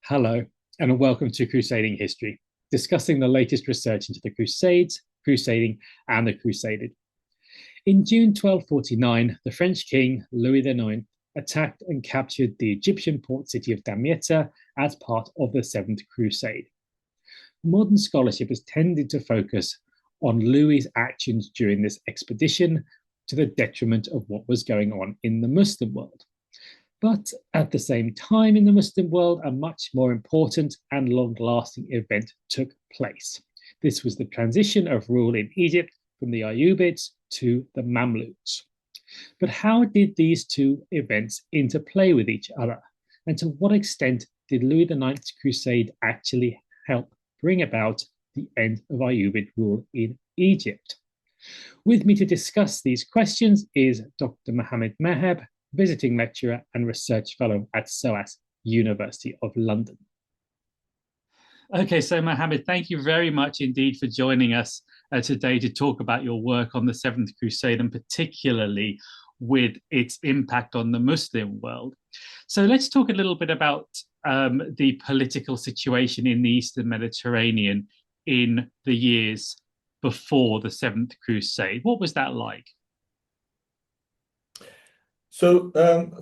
Hello, and welcome to Crusading History, discussing the latest research into the Crusades, crusading, and the Crusaded. In June 1249, the French king, Louis IX, attacked and captured the Egyptian port city of Damietta as part of the Seventh Crusade. Modern scholarship has tended to focus on Louis's actions during this expedition to the detriment of what was going on in the Muslim world. But at the same time in the Muslim world, a much more important and long-lasting event took place. This was the transition of rule in Egypt from the Ayyubids to the Mamluks. But how did these two events interplay with each other? And to what extent did Louis IX's crusade actually help bring about the end of Ayyubid rule in Egypt? With me to discuss these questions is Dr Mohamad El-Merheb, visiting lecturer and research fellow at SOAS University of London. Okay, so Mohammed, thank you very much indeed for joining us today to talk about your work on the Seventh Crusade and particularly with its impact on the Muslim world. So let's talk a little bit about the political situation in the Eastern Mediterranean in the years before the Seventh Crusade. What was that like? So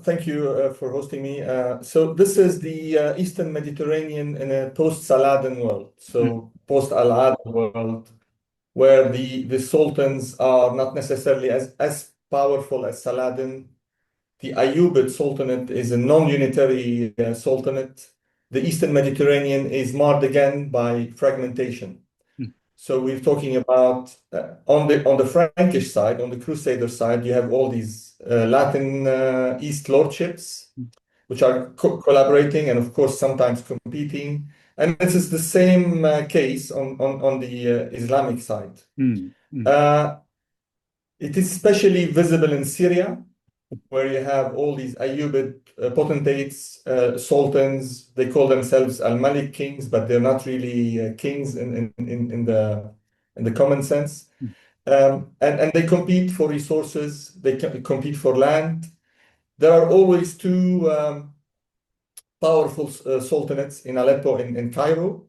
thank you for hosting me. So this is the Eastern Mediterranean in a post-Saladin world, so post-Al-Adil world, where the sultans are not necessarily as powerful as Saladin. The Ayyubid sultanate is a non-unitary sultanate. The Eastern Mediterranean is marred again by fragmentation. So we're talking about on the Frankish side, on the Crusader side, you have all these Latin East lordships, which are collaborating and, of course, sometimes competing. And this is the same case on the Islamic side. It is especially visible in Syria, where you have all these Ayyubid potentates, sultans. They call themselves Al-Malik kings, but they're not really kings in the common sense. And they compete for resources. They compete for land. There are always two powerful sultanates in Aleppo and in Cairo.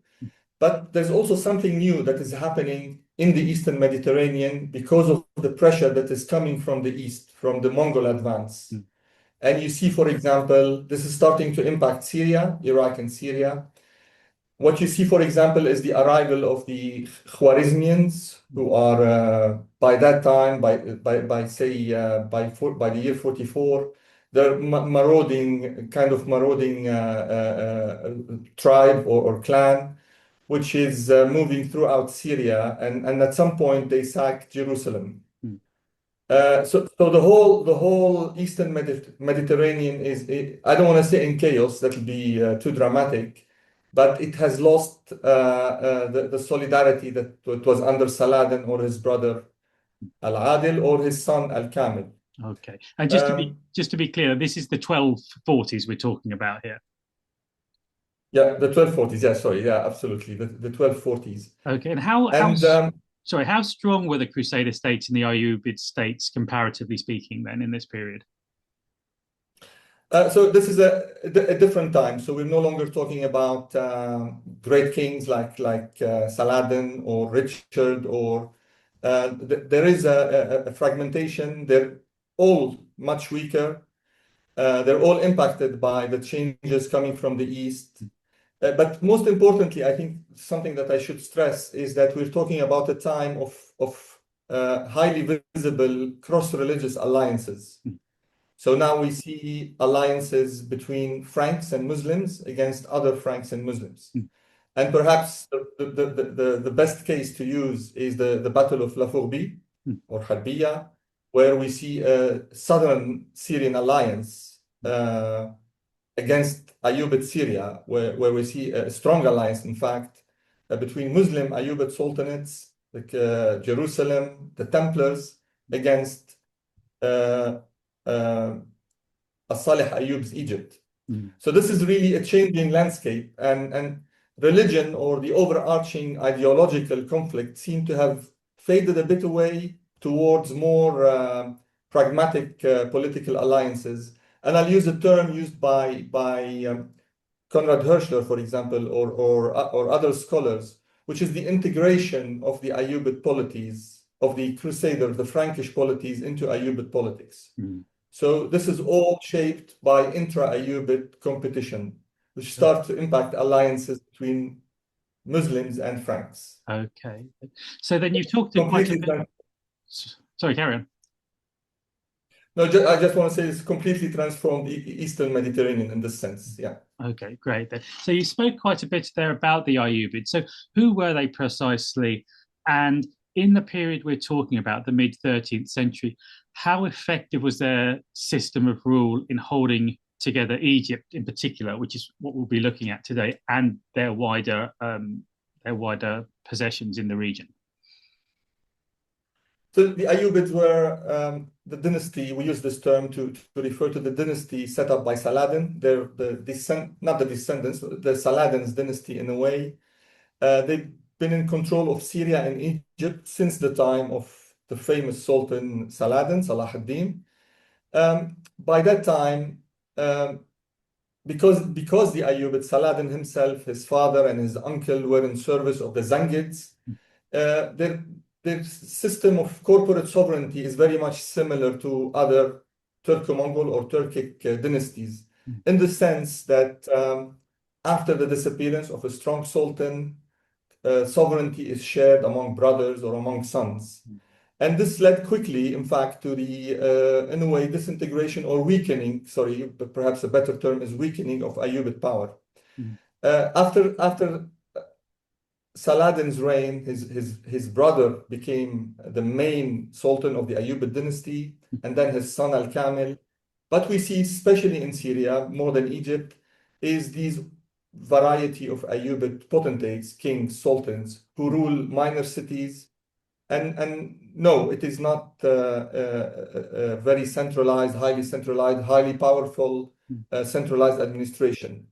But there's also something new that is happening in the Eastern Mediterranean because of the pressure that is coming from the East, from the Mongol advance. And you see, for example, this is starting to impact Syria, Iraq and Syria. What you see, for example, is the arrival of the Khwarezmians, who are, by that time, by the year 44, they're marauding tribe or clan, which is moving throughout Syria, and at some point they sacked Jerusalem. So the whole Eastern Mediterranean is, I don't want to say in chaos, that would be too dramatic, but it has lost the solidarity that it was under Saladin or his brother Al-Adil or his son Al-Kamil. Okay, and just to be clear, this is the 1240s we're talking about here. Yeah, the 1240s. Yeah, sorry. Yeah, absolutely. The 1240s. Okay, and how strong were the Crusader states and the Ayyubid states, comparatively speaking, then in this period? So this is a different time. So we're no longer talking about great kings like Saladin or Richard, or there is a fragmentation. They're all much weaker. They're all impacted by the changes coming from the East. But most importantly, I think something that I should stress is that we're talking about a time of highly visible cross-religious alliances. So now we see alliances between Franks and Muslims against other Franks and Muslims. And perhaps the best case to use is the Battle of La Fourbi or Harbiya, where we see a southern Syrian alliance against Ayyubid Syria, where we see a strong alliance, in fact, between Muslim Ayyubid sultanates, like Jerusalem, the Templars, against As-Salih Ayyub's Egypt. So this is really a changing landscape, and religion or the overarching ideological conflict seem to have faded a bit away towards more pragmatic political alliances. And I'll use a term used by Konrad Hirschler, for example, or other scholars, which is the integration of the Ayyubid polities, of the Crusader, the Frankish polities, into Ayyubid politics. So this is all shaped by intra-Ayyubid competition, which starts to impact alliances between Muslims and Franks. Okay. So then you've talked quite a bit. Sorry, carry on. No, I just want to say it's completely transformed Eastern Mediterranean in this sense. Yeah. Okay, great. So you spoke quite a bit there about the Ayyubids. So who were they precisely? And in the period we're talking about, the mid-13th century, how effective was their system of rule in holding together Egypt in particular, which is what we'll be looking at today, and their wider possessions in the region? So the Ayyubids were the dynasty. We use this term to refer to the dynasty set up by Saladin. They're not the descendants, the Saladin's dynasty in a way. They've been in control of Syria and Egypt since the time of the famous Sultan Saladin, Salah ad-Din. By that time, because the Ayyubids, Saladin himself, his father and his uncle were in service of the Zangids, their system of corporate sovereignty is very much similar to other Turco-Mongol or Turkic dynasties, in the sense that after the disappearance of a strong sultan, sovereignty is shared among brothers or among sons. And this led quickly, in fact, to the, in a way, disintegration or weakening, sorry, but perhaps a better term is weakening of Ayyubid power. After Saladin's reign, his brother became the main sultan of the Ayyubid dynasty, and then his son Al-Kamil. But we see, especially in Syria, more than Egypt, is these variety of Ayyubid potentates, kings, sultans, who rule minor cities. And no, it is not very centralized, highly powerful, centralized administration.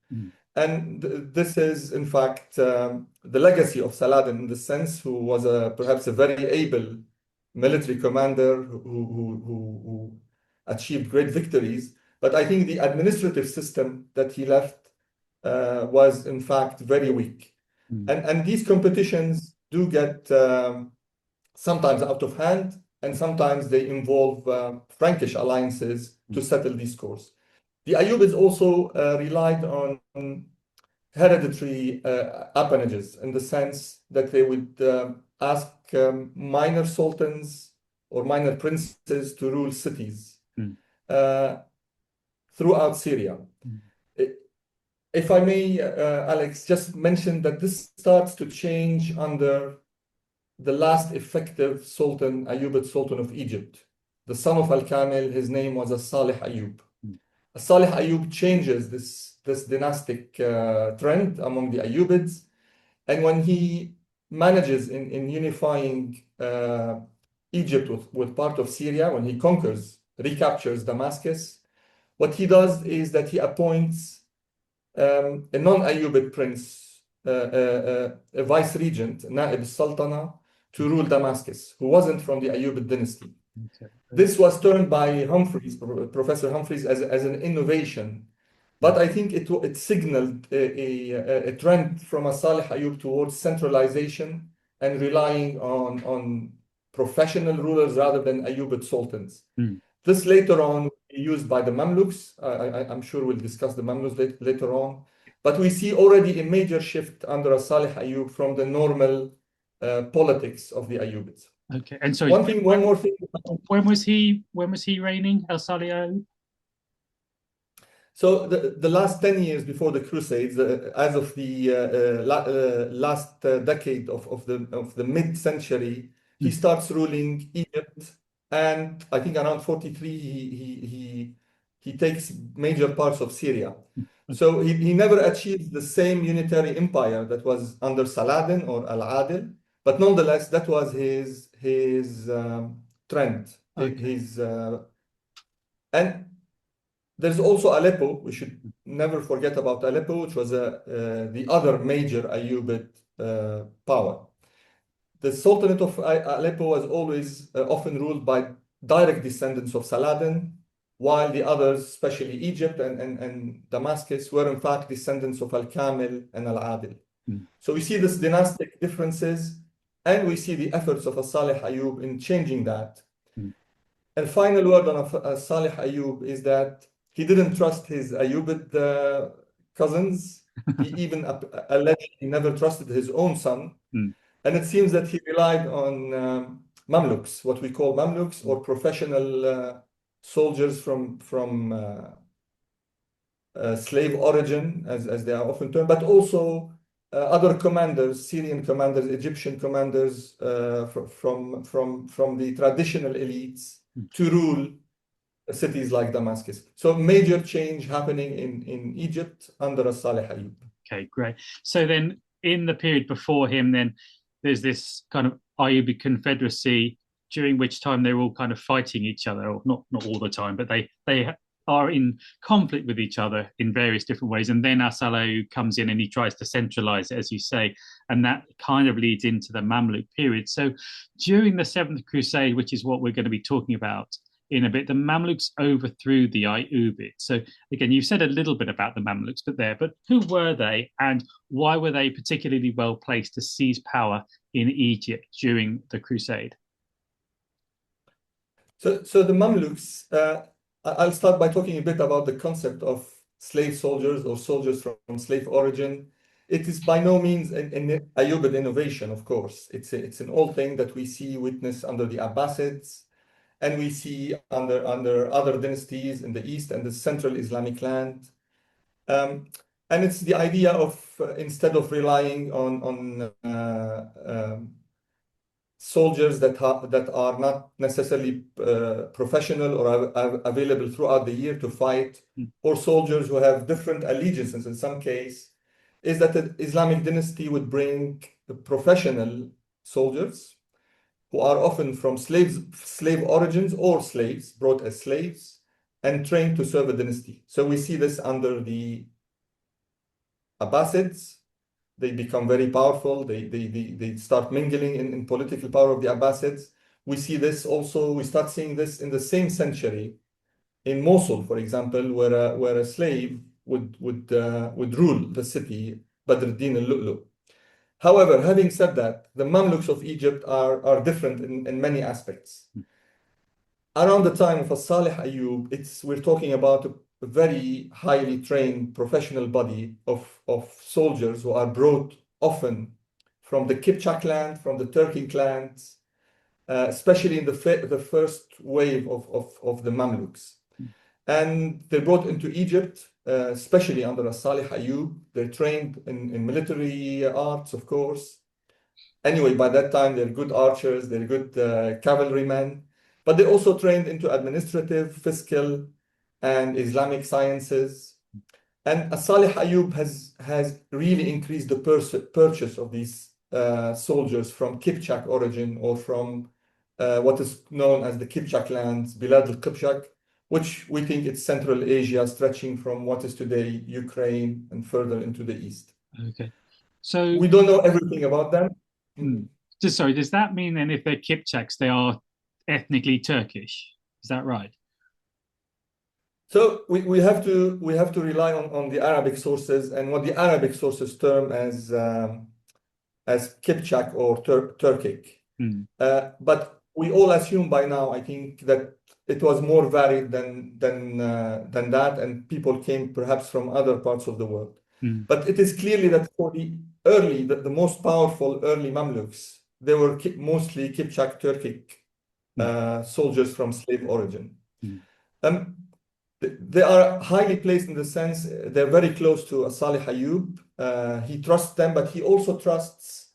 And this is, in fact, the legacy of Saladin in the sense, who was perhaps a very able military commander who achieved great victories. But I think the administrative system that he left was, in fact, very weak. And these competitions do get sometimes out of hand, and sometimes they involve Frankish alliances to settle these scores. The Ayyubids also relied on hereditary appanages, in the sense that they would ask minor sultans or minor princes to rule cities throughout Syria. If I may, Alex, just mention that this starts to change under the last effective sultan, Ayyubid Sultan of Egypt. The son of Al-Kamil, his name was Salih Ayyub. Salih Ayyub changes this dynastic trend among the Ayyubids. And when he manages in unifying Egypt with part of Syria, when he recaptures Damascus, what he does is that he appoints a non-Ayyubid prince, a vice-regent, Na'ib Sultana, to rule Damascus, who wasn't from the Ayyubid dynasty. This was termed by Professor Humphreys, as an innovation. But I think it signaled a trend from Salih Ayyub towards centralization and relying on professional rulers rather than Ayyubid sultans. This later on will be used by the Mamluks. I'm sure we'll discuss the Mamluks later on. But we see already a major shift under Salih Ayyub from the normal politics of the Ayyubids. Okay, and so one more thing. When was he reigning, Salih Ayyub? So the last 10 years before the Crusades, as of the last decade of the mid-century, he starts ruling Egypt, and I think around 43 he takes major parts of Syria. So he never achieved the same unitary empire that was under Saladin or Al-Adil, but nonetheless that was his trend. And there's also Aleppo. We should never forget about Aleppo, which was the other major Ayyubid power. The Sultanate of Aleppo was always often ruled by direct descendants of Saladin, while the others, especially Egypt and Damascus, were in fact descendants of Al-Kamil and Al-Adil. So we see this dynastic differences, and we see the efforts of Salih Ayyub in changing that. And final word on Salih Ayyub is that he didn't trust his Ayyubid cousins. He even alleged he never trusted his own son. And it seems that he relied on Mamluks, what we call Mamluks, or professional soldiers from slave origin, as they are often termed, but also other commanders, Syrian commanders, Egyptian commanders from the traditional elites to rule cities like Damascus. So major change happening in Egypt under Salih Ayyub. Okay, great. So then in the period before him, then there's this kind of Ayyubid confederacy, during which time they're all kind of fighting each other, or not all the time, but they are in conflict with each other in various different ways. And then Salih comes in and he tries to centralize it, as you say, and that kind of leads into the Mamluk period. So during the Seventh Crusade, which is what we're going to be talking about in a bit, the Mamluks overthrew the Ayyubids. So again, you've said a little bit about the Mamluks, but who were they, and why were they particularly well placed to seize power in Egypt during the Crusade? So the Mamluks, I'll start by talking a bit about the concept of slave soldiers or soldiers from slave origin. It is by no means an Ayyubid innovation, of course. It's an old thing that we see witnessed under the Abbasids, and we see under other dynasties in the East and the central Islamic land. And it's the idea of, instead of relying on soldiers that are not necessarily professional or available throughout the year to fight, or soldiers who have different allegiances in some case, is that the Islamic dynasty would bring professional soldiers who are often from slave origins or slaves, brought as slaves, and trained to serve a dynasty. So we see this under the Abbasids. They become very powerful. They start mingling in political power of the Abbasids. We see this also, we start seeing this in the same century in Mosul, for example, where a slave would rule the city, Badr al-Din al-Lu'lu'. However, having said that, the Mamluks of Egypt are different in many aspects. Around the time of Salih Ayyub, we're talking about a very highly trained professional body of soldiers who are brought often from the Kipchak land, from the Turkic lands, especially in the first wave of the Mamluks. And they're brought into Egypt, especially under Salih Ayyub. They're trained in military arts, of course. Anyway, by that time, they're good archers, they're good cavalrymen, but they're also trained into administrative, fiscal, and Islamic sciences. And Salih Ayyub has really increased the purchase of these soldiers from Kipchak origin, or from what is known as the Kipchak lands, Bilad al-Kipchak, which we think it's Central Asia, stretching from what is today Ukraine and further into the east. Okay. So we don't know everything about them. Sorry, does that mean then if they're Kipchaks, they are ethnically Turkish? Is that right? So we have to rely on the Arabic sources, and what the Arabic sources term as Kipchak or Turkic. But we all assume by now, I think, that it was more varied than that, and people came perhaps from other parts of the world. But it is clearly that for the most powerful early Mamluks, they were mostly Kipchak Turkic soldiers from slave origin. They are highly placed in the sense they're very close to Salih Ayyub. He trusts them, but he also trusts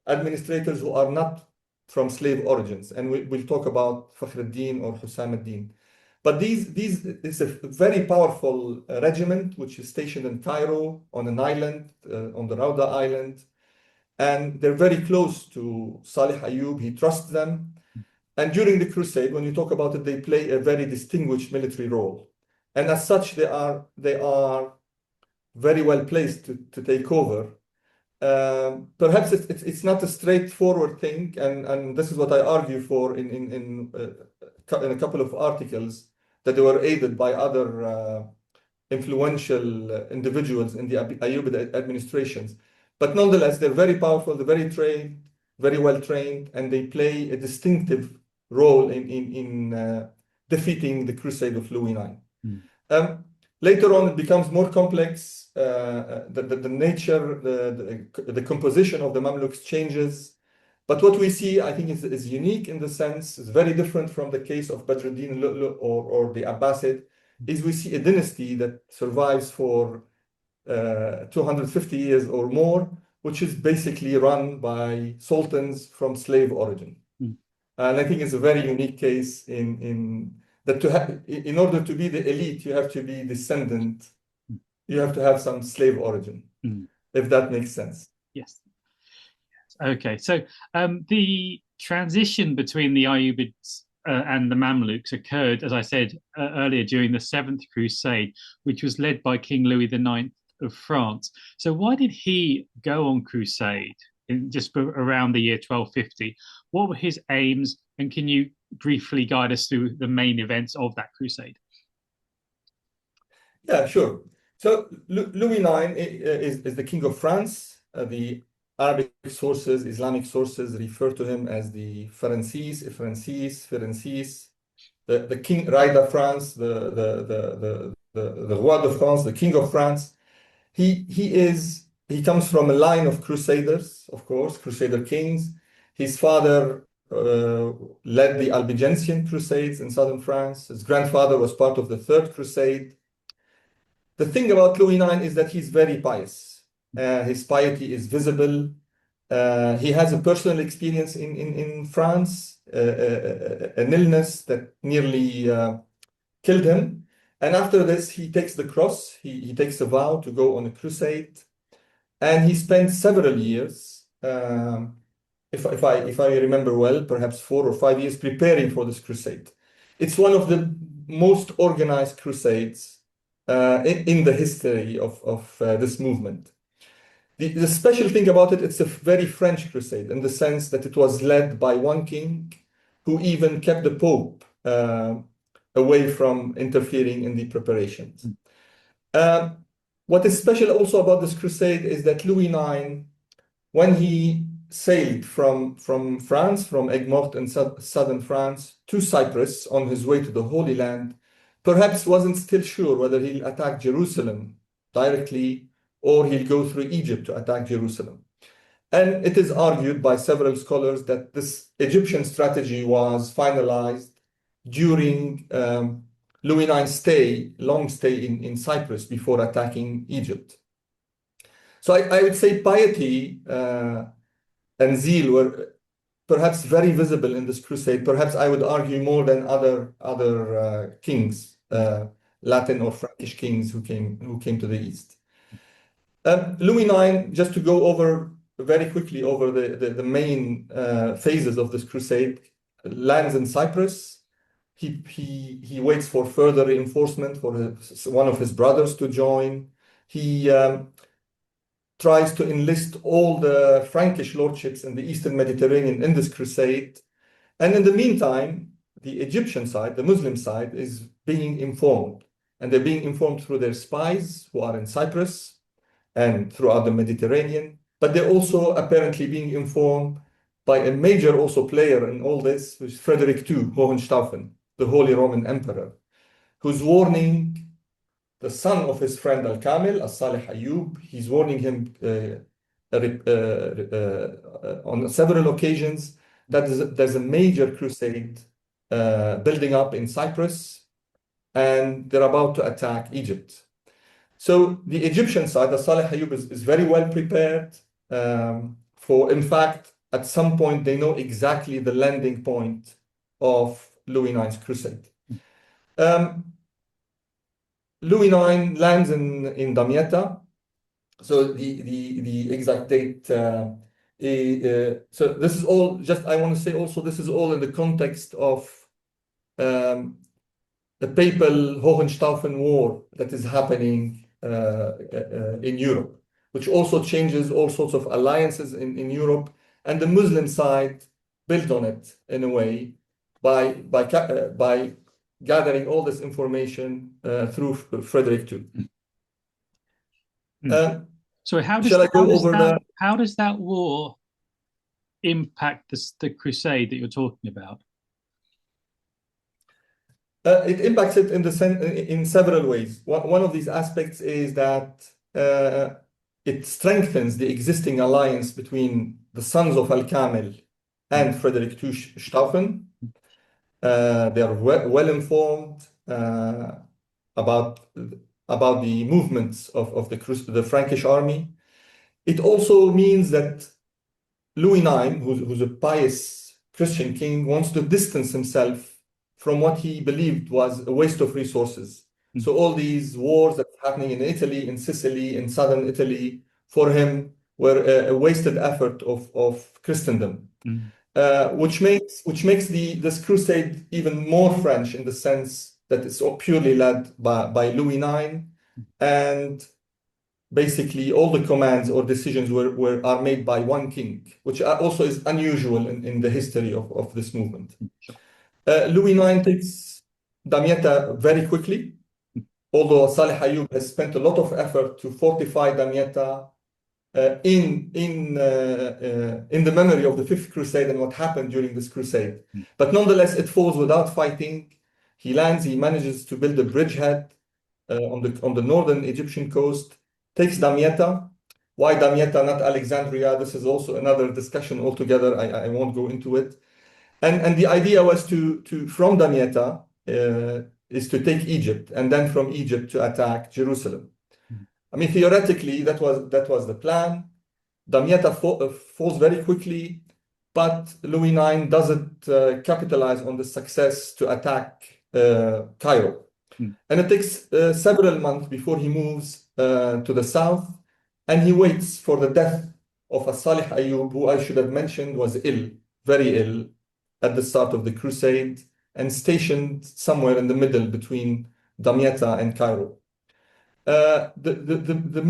administrators who are not from slave origins, and we'll talk about Fakhr al-Din or Husam al-Din. But this is a very powerful regiment which is stationed in Cairo on an island, on the Rauda Island, and they're very close to Salih Ayyub. He trusts them, and during the Crusade, when you talk about it, they play a very distinguished military role, and as such, they are very well placed to take over. Perhaps it's not a straightforward thing, and this is what I argue for in a couple of articles. that they were aided by other influential individuals in the Ayyubid administrations. But nonetheless, they're very powerful, they're very trained, very well trained, and they play a distinctive role in defeating the Crusade of Louis IX. Later on, it becomes more complex. The nature, the composition of the Mamluks changes. But what we see, I think, is unique in the sense, is very different from the case of Badruddin or the Abbasid, is we see a dynasty that survives for 250 years or more, which is basically run by sultans from slave origin. And I think it's a very unique case in order to be the elite, you have to be descendant, you have to have some slave origin, if that makes sense. Yes. Okay, so the transition between the Ayyubids and the Mamluks occurred, as I said earlier, during the Seventh Crusade, which was led by King Louis IX of France. So why did he go on crusade in just around the year 1250? What were his aims, and can you briefly guide us through the main events of that crusade? Yeah, sure. So Louis IX is the King of France. The Arabic sources, Islamic sources refer to him as the Francis, the King, Roi de France, the Roi de France, the King of France. He comes from a line of crusaders, of course, crusader kings. His father led the Albigensian Crusades in southern France. His grandfather was part of the Third Crusade. The thing about Louis IX is that he's very pious. His piety is visible. He has a personal experience in France, an illness that nearly killed him. And after this, he takes the cross. He takes a vow to go on a crusade. And he spent several years, if I remember well, perhaps 4 or 5 years preparing for this crusade. It's one of the most organized crusades in the history of this movement. The special thing about it, it's a very French crusade in the sense that it was led by one king who even kept the Pope away from interfering in the preparations. What is special also about this crusade is that Louis IX, when he sailed from France, from Aigues-Mortes in southern France to Cyprus on his way to the Holy Land, perhaps wasn't still sure whether he'll attack Jerusalem directly or he'll go through Egypt to attack Jerusalem. And it is argued by several scholars that this Egyptian strategy was finalized during Louis IX's long stay in Cyprus before attacking Egypt. So I would say piety and zeal were perhaps very visible in this crusade. Perhaps I would argue more than other kings, Latin or Frankish kings who came to the East. Louis IX, just to go over very quickly over the main phases of this crusade, lands in Cyprus. He waits for further reinforcement for one of his brothers to join. He tries to enlist all the Frankish lordships in the Eastern Mediterranean in this crusade. And in the meantime, the Egyptian side, the Muslim side, is being informed. And they're being informed through their spies who are in Cyprus and throughout the Mediterranean. But they're also apparently being informed by a major also player in all this, which is Frederick II, Hohenstaufen, the Holy Roman Emperor, who's warning the son of his friend Al-Kamil, As-Salih Ayyub. He's warning him on several occasions that there's a major crusade building up in Cyprus, and they're about to attack Egypt. So the Egyptian side, As-Salih Ayyub, is very well prepared in fact, at some point, they know exactly the landing point of Louis IX's crusade. Louis IX lands in Damietta. So the exact date. So this is all just, I want to say also, this is all in the context of the papal Hohenstaufen War that is happening in Europe, which also changes all sorts of alliances in Europe. And the Muslim side built on it in a way by gathering all this information through Frederick II. So how does that war impact the crusade that you're talking about? It impacts it in several ways. One of these aspects is that it strengthens the existing alliance between the sons of Al-Kamil and Frederick II Stauffen. They are well informed about the movements of the Frankish army. It also means that Louis IX, who's a pious Christian king, wants to distance himself from what he believed was a waste of resources. So all these wars that were happening in Italy, in Sicily, in southern Italy, for him were a wasted effort of Christendom, which makes this crusade even more French in the sense that it's purely led by Louis IX, and basically all the commands or decisions are made by one king, which also is unusual in the history of this movement. Louis IX takes Damietta very quickly, although Salih Ayyub has spent a lot of effort to fortify Damietta in the memory of the Fifth Crusade and what happened during this crusade. But nonetheless, it falls without fighting. He manages to build a bridgehead on the northern Egyptian coast, takes Damietta. Why Damietta, not Alexandria? This is also another discussion altogether. I won't go into it. And the idea was from Damietta is to take Egypt, and then from Egypt to attack Jerusalem. I mean, theoretically, that was the plan. Damietta falls very quickly, but Louis IX doesn't capitalize on the success to attack Cairo. And it takes several months before he moves to the south, and he waits for the death of Salih Ayyub, who I should have mentioned was ill, very ill, at the start of the crusade, and stationed somewhere in the middle between Damietta and Cairo. The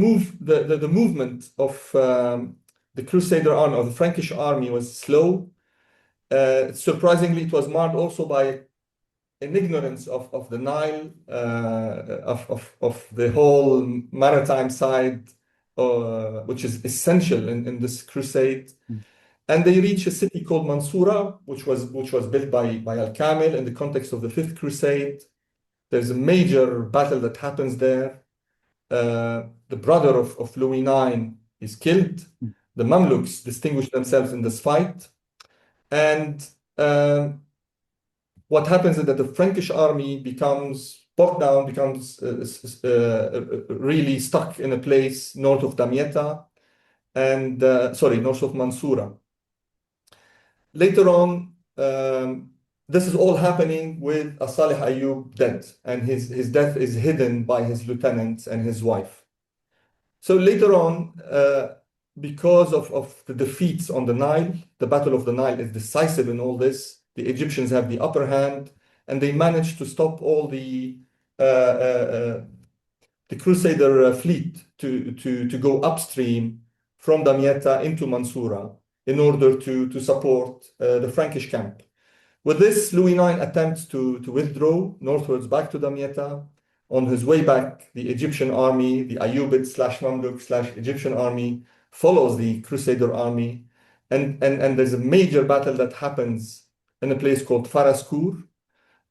movement of the Crusader army, or the Frankish army, was slow. Surprisingly, it was marred also by an ignorance of the Nile, of the whole maritime side, which is essential in this crusade. And they reach a city called Mansoura, which was built by Al-Kamil in the context of the Fifth Crusade. There's a major battle that happens there. The brother of Louis IX is killed. The Mamluks distinguish themselves in this fight. And what happens is that the Frankish army becomes really stuck in a place north of Damietta, and north of Mansoura. Later on, this is all happening with Salih Ayyub dead, and his death is hidden by his lieutenants and his wife. So later on, because of the defeats on the Nile, the Battle of the Nile is decisive in all this. The Egyptians have the upper hand, and they manage to stop all the Crusader fleet to go upstream from Damietta into Mansoura in order to support the Frankish camp. With this, Louis IX attempts to withdraw northwards back to Damietta. On his way back, the Egyptian army, the Ayyubids /Mamluk /Egyptian army, follows the Crusader army. And there's a major battle that happens in a place called Farascour.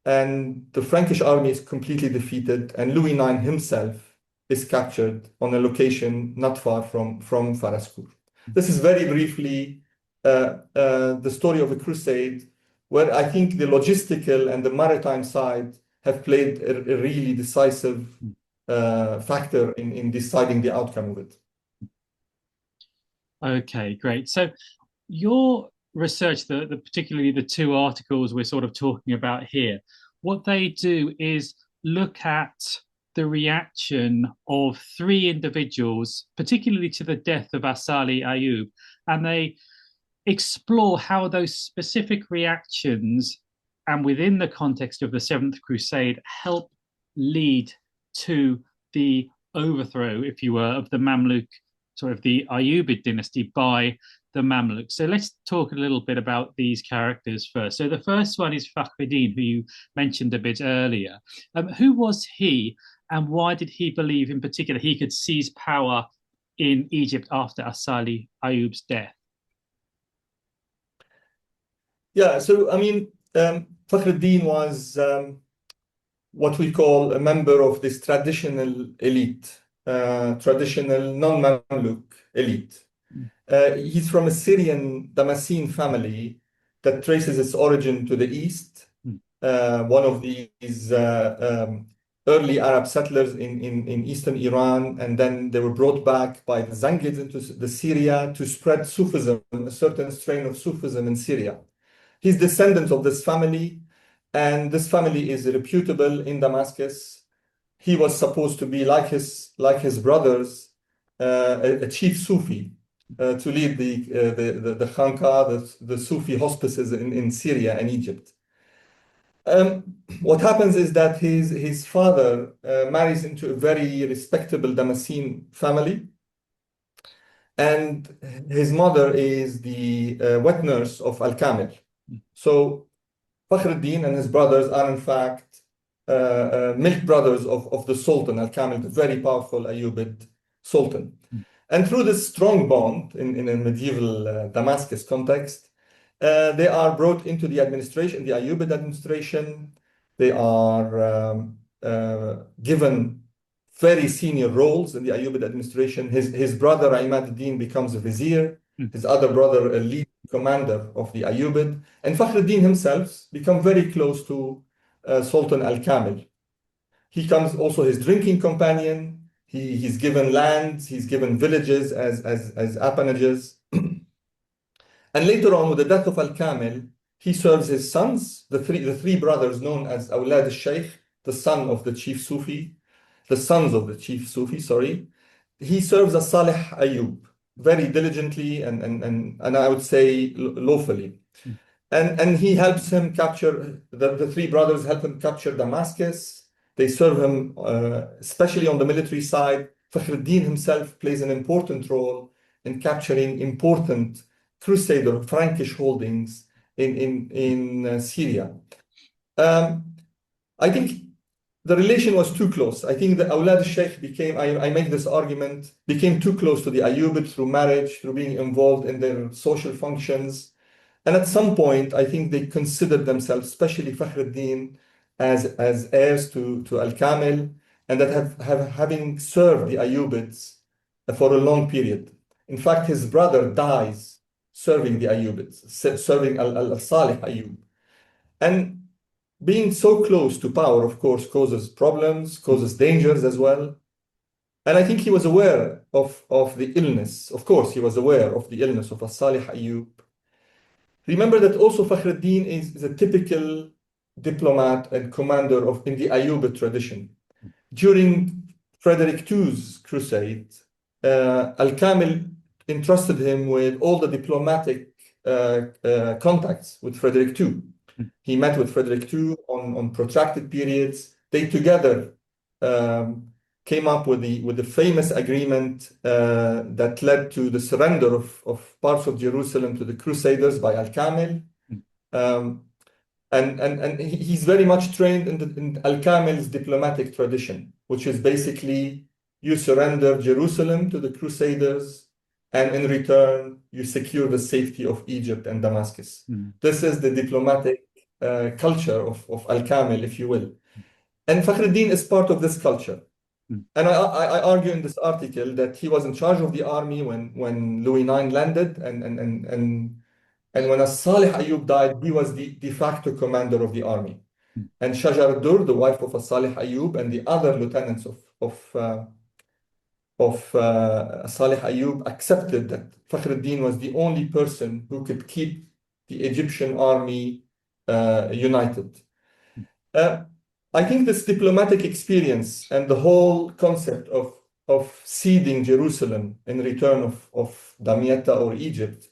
And the Frankish army is completely defeated, and Louis IX himself is captured on a location not far from Farascour. This is very briefly the story of a crusade, where I think the logistical and the maritime side have played a really decisive factor in deciding the outcome of it. Okay, great. So your research, particularly the two articles we're sort of talking about here, what they do is look at the reaction of three individuals, particularly to the death of Salih Ayyub, and they explore how those specific reactions, and within the context of the Seventh Crusade, help lead to the overthrow, if you were, of the Mamluk the Ayyubid dynasty by the Mamluks. So let's talk a little bit about these characters first. So the first one is Fakhreddin, who you mentioned a bit earlier. Who was he, and why did he believe in particular he could seize power in Egypt after Asali Ayyub's death? Yeah, so I mean, Fakhreddin was what we call a member of this traditional elite, traditional non-Mamluk elite. He's from a Syrian Damascene family that traces its origin to the east. One of these early Arab settlers in eastern Iran, and then they were brought back by the Zengids into the Syria to spread Sufism, a certain strain of Sufism in Syria. He's descendant of this family, and this family is reputable in Damascus. He was supposed to be like his brothers, a chief Sufi, to lead the Khanqa, the Sufi hospices in Syria and Egypt. What happens is that his father marries into a very respectable Damascene family, and his mother is the wet nurse of Al-Kamil. So Fakhreddin and his brothers are in fact milk brothers of the Sultan Al-Kamil, the very powerful Ayyubid Sultan. And through this strong bond in a medieval Damascus context, they are brought into the administration, the Ayyubid administration. They are given very senior roles in the Ayyubid administration. His brother Imad ad-Din becomes a vizier. His other brother, a lead commander of the Ayyubid. And Fakhreddin himself becomes very close to Sultan Al-Kamil. He comes also his drinking companion. He's given lands, he's given villages as appanages. And later on, with the death of Al-Kamil, he serves his sons, the three brothers known as Awlad al-Shaykh, the son of the chief Sufi, the sons of the chief Sufi, sorry. He serves as Salih Ayyub very diligently and I would say lawfully. And he helps him capture, the three brothers help him capture Damascus. They serve him, especially on the military side. Fakhreddin himself plays an important role in capturing important Crusader Frankish holdings in Syria. I think the relation was too close. I think the Awlad al-Shaykh became, I make this argument, became too close to the Ayyubid through marriage, through being involved in their social functions. And at some point, I think they considered themselves, especially Fakhreddin, as heirs to Al-Kamil, and that having served the Ayyubids for a long period. In fact, his brother dies serving the Ayyubids, serving Al-Salih Ayyub. And being so close to power, of course, causes problems, causes dangers as well. And I think he was aware of the illness. Of course, he was aware of the illness of Al-Salih Ayyub. Remember that also Fakhreddin is a typical diplomat and commander in the Ayyubid tradition. During Frederick II's crusade, Al-Kamil entrusted him with all the diplomatic contacts with Frederick II. He met with Frederick II on protracted periods. They together came up with the famous agreement that led to the surrender of parts of Jerusalem to the Crusaders by Al-Kamil. And he's very much trained in Al-Kamil's diplomatic tradition, which is basically you surrender Jerusalem to the Crusaders, and in return, you secure the safety of Egypt and Damascus. This is the diplomatic culture of Al-Kamil, if you will. And Fakhreddin is part of this culture. And I argue in this article that he was in charge of the army when Louis IX landed, and when Salih Ayyub died, he was the de facto commander of the army. And Shajar ad-Dur, the wife of Salih Ayyub, and the other lieutenants of Salih Ayyub accepted that Fakhreddin was the only person who could keep the Egyptian army united. I think this diplomatic experience and the whole concept of ceding Jerusalem in return of Damietta or Egypt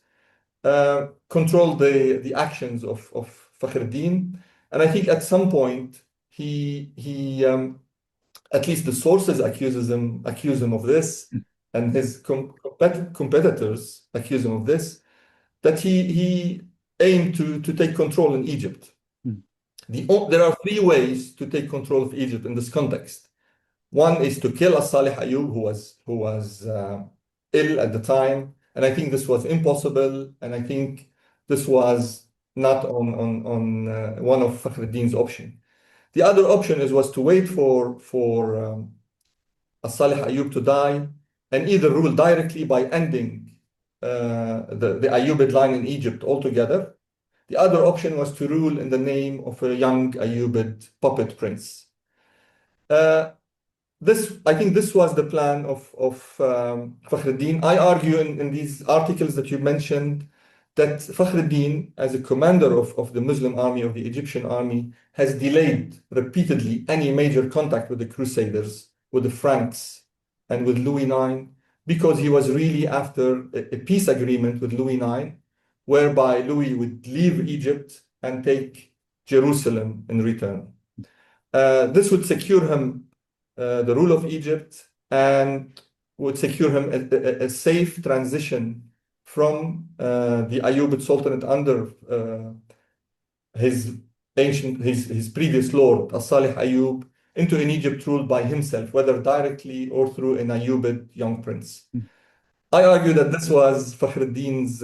controlled the actions of Fakhreddin. And I think at some point he at least the sources accuse him of this. and his competitors accuse him of this, that he aimed to take control in Egypt. There are three ways to take control of Egypt in this context. One is to kill As-Salih Ayyub, who was ill at the time, and I think this was impossible, and I think this was not on one of Fakhreddin's options. The other option was to wait for As-Salih Ayyub to die and either rule directly by ending the Ayyubid line in Egypt altogether. The other option was to rule in the name of a young Ayyubid puppet prince. I think this was the plan of Fakhreddin. I argue in these articles that you mentioned that Fakhreddin, as a commander of the Muslim army, of the Egyptian army, has delayed repeatedly any major contact with the Crusaders, with the Franks, and with Louis IX, because he was really after a peace agreement with Louis IX, whereby Louis would leave Egypt and take Jerusalem in return. This would secure him the rule of Egypt and would secure him a safe transition from the Ayyubid Sultanate under his previous lord, As-Salih Ayyub, into an Egypt ruled by himself, whether directly or through an Ayyubid young prince. I argue that this was Fakhreddin's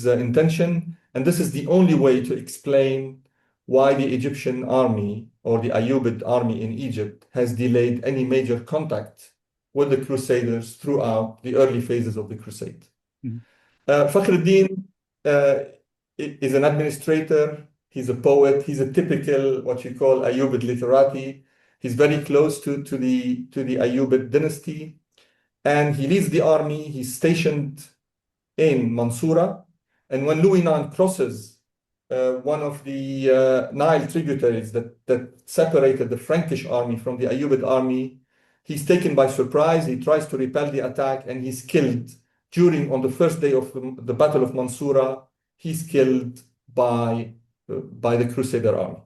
intention, and this is the only way to explain why the Egyptian army or the Ayyubid army in Egypt has delayed any major contact with the Crusaders throughout the early phases of the Crusade. Fakhreddin is an administrator, he's a poet, he's a typical what you call Ayyubid literati. He's very close to the Ayyubid dynasty, and he leads the army. He's stationed in Mansoura, and when Louis IX crosses one of the Nile tributaries that separated the Frankish army from the Ayyubid army, he's taken by surprise. He tries to repel the attack, and he's killed on the first day of the Battle of Mansoura. He's killed by the Crusader army.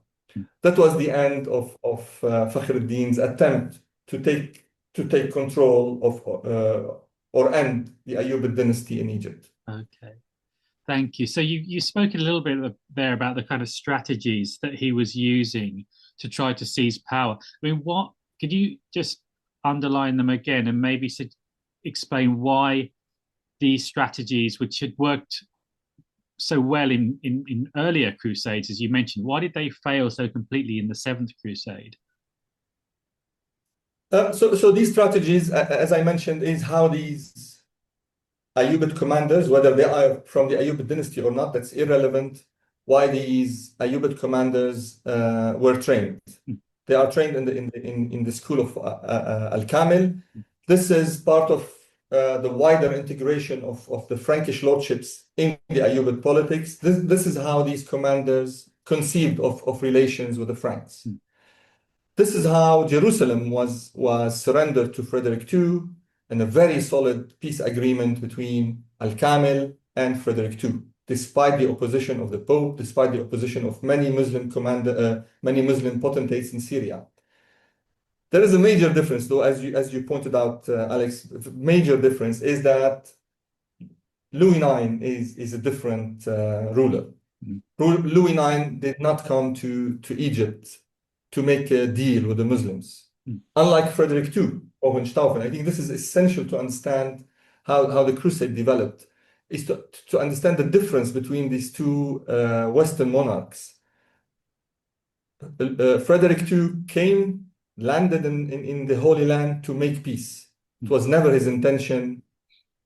That was the end of Fakhreddin's attempt to take control of or end the Ayyubid dynasty in Egypt. Okay. Thank you. So you spoke a little bit there about the kind of strategies that he was using to try to seize power. I mean, could you just underline them again and maybe explain why these strategies, which had worked so well in earlier crusades, as you mentioned, why did they fail so completely in the Seventh Crusade? So these strategies, as I mentioned, is how these Ayyubid commanders, whether they are from the Ayyubid dynasty or not, that's irrelevant, why these Ayyubid commanders were trained. They are trained in the school of Al-Kamil. This is part of the wider integration of the Frankish lordships in the Ayyubid politics. This is how these commanders conceived of relations with the Franks. This is how Jerusalem was surrendered to Frederick II in a very solid peace agreement between Al-Kamil and Frederick II, despite the opposition of the Pope, despite the opposition of many Muslim potentates in Syria. There is a major difference, though, as you pointed out, Alex. The major difference is that Louis IX is a different ruler. Louis IX did not come to Egypt to make a deal with the Muslims, unlike Frederick II, Hohenstaufen. I think this is essential to understand how the Crusade developed, is to understand the difference between these two Western monarchs. Frederick II landed in the Holy Land to make peace. It was never his intention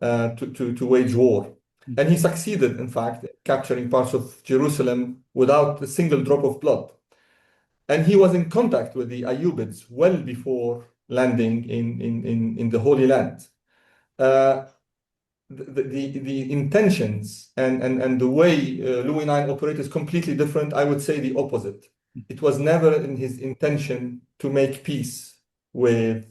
to wage war. And he succeeded, in fact, capturing parts of Jerusalem without a single drop of blood. And he was in contact with the Ayyubids well before landing in the Holy Land. The intentions and the way Louis IX operated is completely different. I would say the opposite. It was never in his intention to make peace with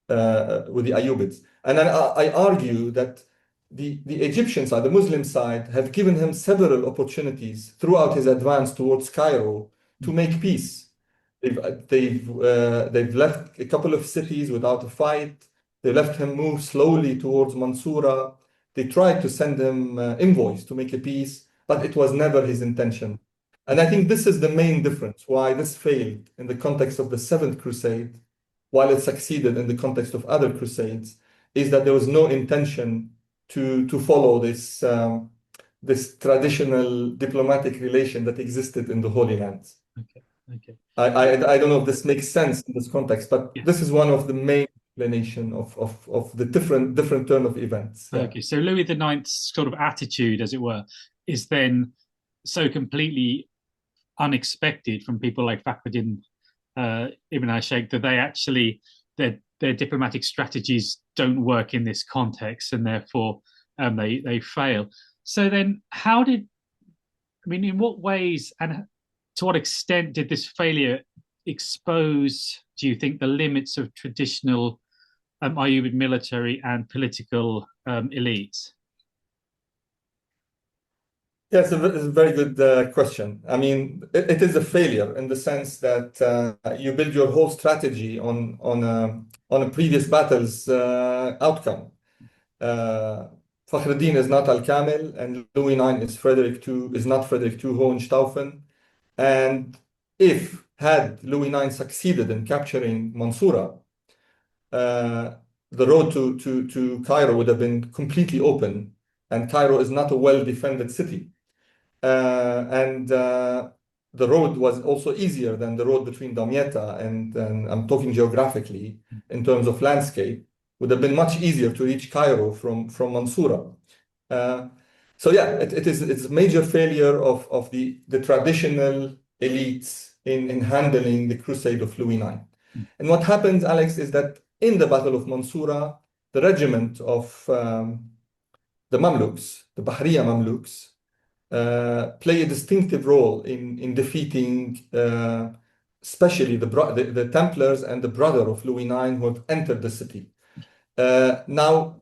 the Ayyubids. And I argue that the Egyptian side, the Muslim side, have given him several opportunities throughout his advance towards Cairo to make peace. They've left a couple of cities without a fight. They left him move slowly towards Mansoura. They tried to send him envoys to make a peace, but it was never his intention. And I think this is the main difference why this failed in the context of the Seventh Crusade, while it succeeded in the context of other crusades, is that there was no intention to follow this this traditional diplomatic relation that existed in the Holy Lands. Okay. Okay. I don't know if this makes sense in this context, but Yeah. this is one of the main explanation of the different turn of events. Yeah. Okay, so Louis IX's sort of attitude, as it were, is then so completely unexpected from people like Fakhruddin Ibn al-Sheikh that they actually their diplomatic strategies don't work in this context, and therefore they fail. So then, in what ways and to what extent did this failure expose, do you think, the limits of traditional Ayyubid military and political elites? Yes, it's a very good question. I mean, it is a failure in the sense that you build your whole strategy on a previous battle's outcome. Fakhruddin is not Al-Kamil, and Louis IX is not Frederick II Hohenstaufen. And if had Louis IX succeeded in capturing Mansoura, the road to Cairo would have been completely open, and Cairo is not a well-defended city. The road was also easier than the road between Damietta and I'm talking geographically in terms of landscape, would have been much easier to reach Cairo from Mansoura. So yeah, it's a major failure of the traditional elites in handling the crusade of Louis IX. And what happens, Alex, is that in the Battle of Mansoura, the regiment of the Mamluks, the Bahriya Mamluks, play a distinctive role in defeating especially the Templars and the brother of Louis IX who have entered the city. Now,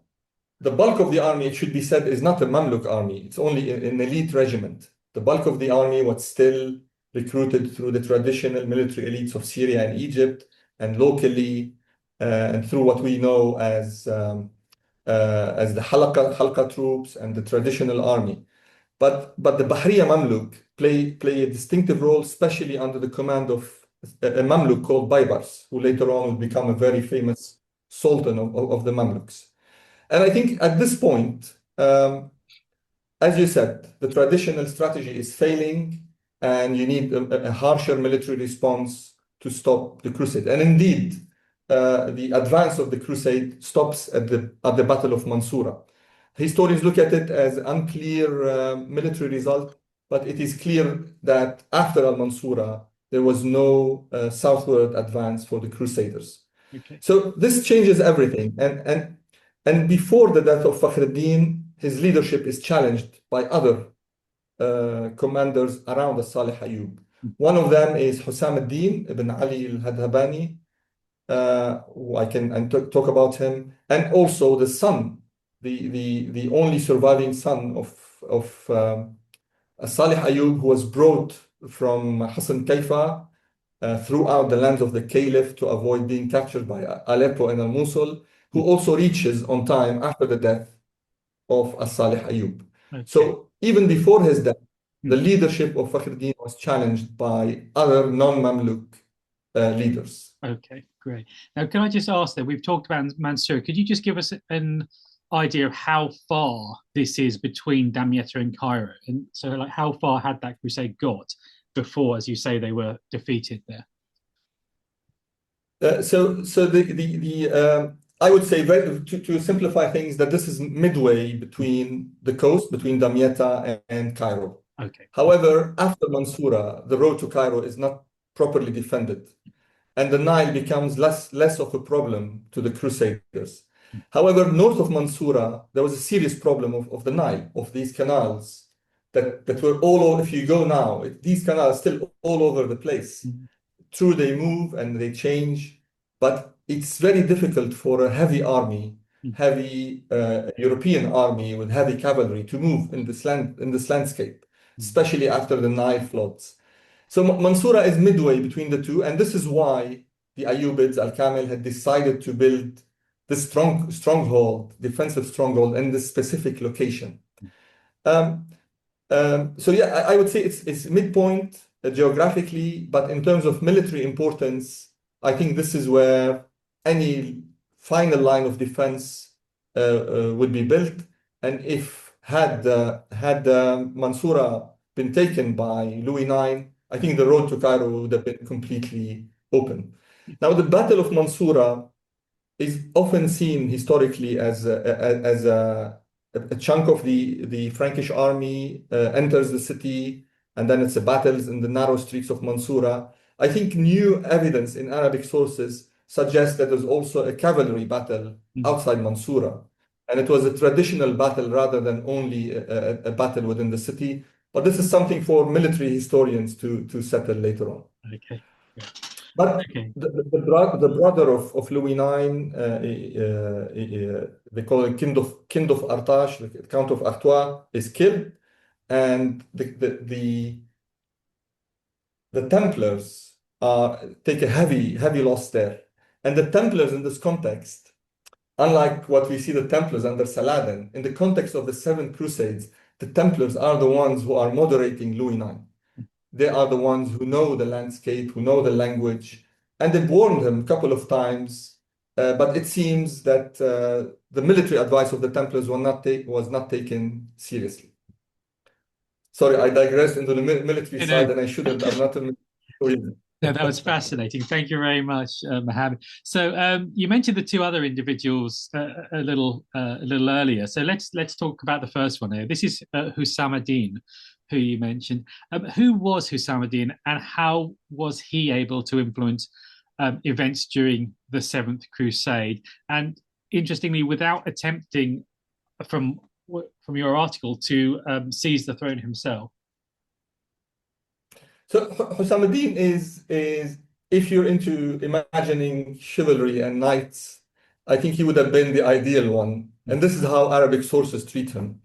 the bulk of the army, it should be said, is not a Mamluk army. It's only an elite regiment. The bulk of the army was still recruited through the traditional military elites of Syria and Egypt, and locally, and through what we know as the Halqa troops and the traditional army. But the Bahriya Mamluk play a distinctive role, especially under the command of a Mamluk called Baybars, who later on will become a very famous sultan of the Mamluks. And I think at this point, as you said, the traditional strategy is failing, and you need a harsher military response to stop the crusade. And indeed, the advance of the crusade stops at the Battle of Mansoura. Historians look at it as unclear military result, but it is clear that after Al-Mansoura, there was no southward advance for the Crusaders. Okay. So this changes everything. And before the death of Fakhruddin, his leadership is challenged by other commanders around the Salih Ayyub. One of them is Husam ad-Din ibn Ali al-Hadhabani, who I can talk about him, and also the son, the only surviving son of Salih Ayyub, who was brought from Hassan Kaifa throughout the lands of the Caliph to avoid being captured by Aleppo and Al-Mosul, who also reaches on time after the death of Salih Ayyub. Okay. So even before his death, the leadership of Fakhruddin was challenged by other non-Mamluk leaders. Okay, great. Now, can I just ask that we've talked about Mansour. Could you just give us an idea of how far this is between Damietta and Cairo? And so, like, how far had that crusade got before, as you say, they were defeated there? I would say, to simplify things, that this is midway between the coast, between Damietta and Cairo. Okay. However, after Mansoura, the road to Cairo is not properly defended, and the Nile becomes less of a problem to the Crusaders. However, north of Mansoura, there was a serious problem of the Nile, of these canals that were all over. If you go now, these canals are still all over the place. True, they move and they change, but it's very difficult for a heavy army, heavy European army with heavy cavalry to move in this landscape, especially after the Nile floods. So Mansoura is midway between the two, and this is why the Ayyubids, Al-Kamil, had decided to build this stronghold, defensive stronghold in this specific location. So yeah, I would say it's midpoint geographically, but in terms of military importance, I think this is where any final line of defense would be built. And if had Mansoura been taken by Louis IX, I think the road to Cairo would have been completely open. Now, the Battle of Mansoura is often seen historically as a chunk of the Frankish army enters the city, and then it's a battles in the narrow streets of Mansoura. I think new evidence in Arabic sources suggests that there's also a cavalry battle outside Mansoura, and it was a traditional battle rather than only a battle within the city. But this is something for military historians to settle later on. Okay. Yeah. But okay. the brother of Louis IX, they call it Kind of Artash, the Count of Artois, is killed, and the Templars take a heavy loss there. And the Templars in this context, unlike what we see the Templars under Saladin, in the context of the Seventh Crusades, the Templars are the ones who are moderating Louis IX. They are the ones who know the landscape, who know the language, and they've warned him a couple of times. But it seems that the military advice of the Templars was not taken seriously. Sorry, I digressed into the military side, and I shouldn't. I'm not a military. No, that was fascinating. Thank you very much, Mohammed. So you mentioned the two other individuals a little earlier. So let's talk about the first one here. This is Husam ad-Din, who you mentioned. Who was Husam ad-Din, and how was he able to influence events during the Seventh Crusade? And interestingly, without attempting, from your article, to seize the throne himself. So Husam ad-Din is, if you're into imagining chivalry and knights, I think he would have been the ideal one. And this is how Arabic sources treat him.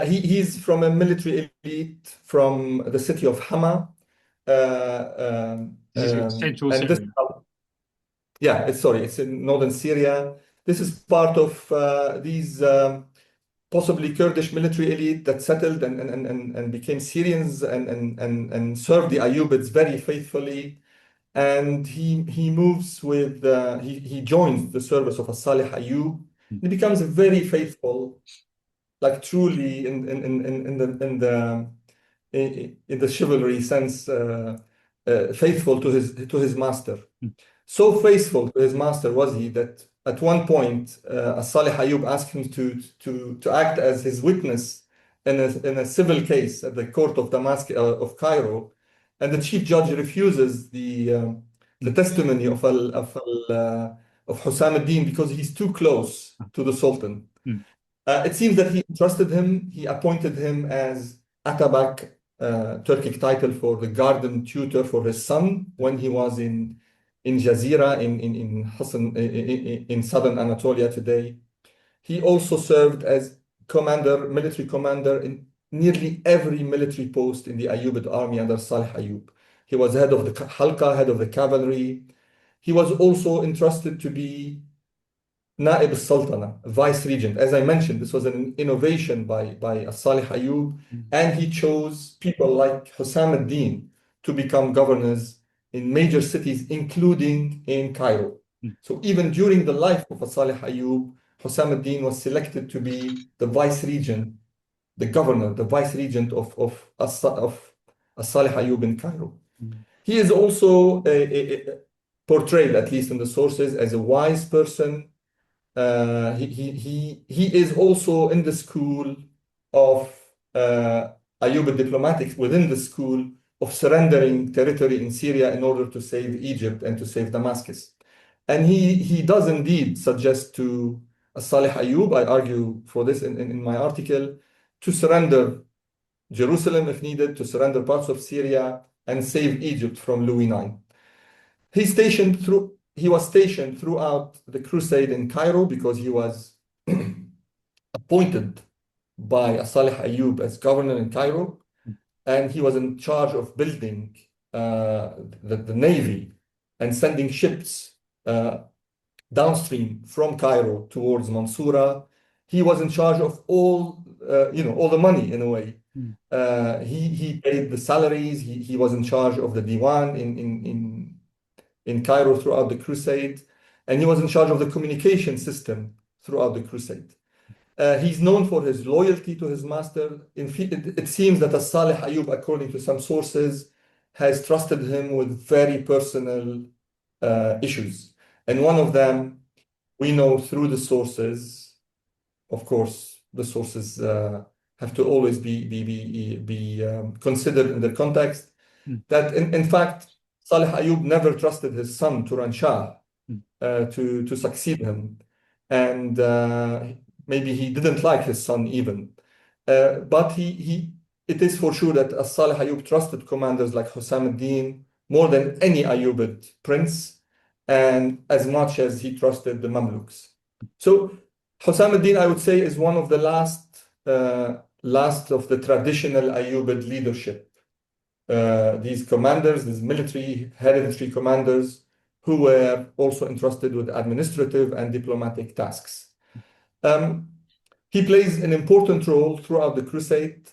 He's from a military elite from the city of Hama. Central Syria. It's in northern Syria. This is part of these possibly Kurdish military elite that settled and became Syrians and served the Ayyubids very faithfully. And he moves with he joins the service of Salih Ayyub. He becomes very faithful, like truly in the chivalry sense, faithful to his master. So faithful to his master was he that at one point, Salih Ayyub asked him to act as his witness in a civil case at the court of Damascus of Cairo, and the chief judge refuses the testimony of Husam ad-Din because he's too close to the Sultan. It seems that he trusted him. He appointed him as Atabak, Turkic title for the garden tutor for his son when he was in Jazira in southern Anatolia today. He also served as military commander in nearly every military post in the Ayyubid army under Salih Ayyub. He was head of the Halqa, head of the cavalry. He was also entrusted to be Na'ib al-Sultana, vice regent. As I mentioned, this was an innovation by Salih Ayyub, and he chose people like Husam ad-Din to become governors in major cities, including in Cairo. So even during the life of Salih Ayyub, Husam ad-Din was selected to be the vice regent, the governor, the vice regent of Salih Ayyub in Cairo. He is also portrayed, at least in the sources, as a wise person. He is also in the school of Ayyubid diplomatics, within the school of surrendering territory in Syria in order to save Egypt and to save Damascus. And he does indeed suggest to Salih Ayyub, I argue for this in my article, to surrender Jerusalem if needed, to surrender parts of Syria and save Egypt from Louis IX. He was stationed throughout the crusade in Cairo because he was appointed by Salih Ayyub as governor in Cairo, and he was in charge of building the navy and sending ships downstream from Cairo towards Mansoura. He was in charge of all, all the money in a way. He paid the salaries. He was in charge of the diwan in Cairo throughout the crusade, and he was in charge of the communication system throughout the crusade. He's known for his loyalty to his master. It seems that As-Salih Ayyub, according to some sources, has trusted him with very personal issues. And one of them, we know through the sources, of course, the sources have to always be considered in the context, that in fact, Salih Ayyub never trusted his son, Turan Shah, to succeed him. And maybe he didn't like his son even. But it is for sure that As-Salih Ayyub trusted commanders like Husam ad-Din more than any Ayyubid prince, and as much as he trusted the Mamluks. So Husam ad-Din, I would say, is one of the last of the traditional Ayyubid leadership. These commanders, these military hereditary commanders, who were also entrusted with administrative and diplomatic tasks. He plays an important role throughout the crusade,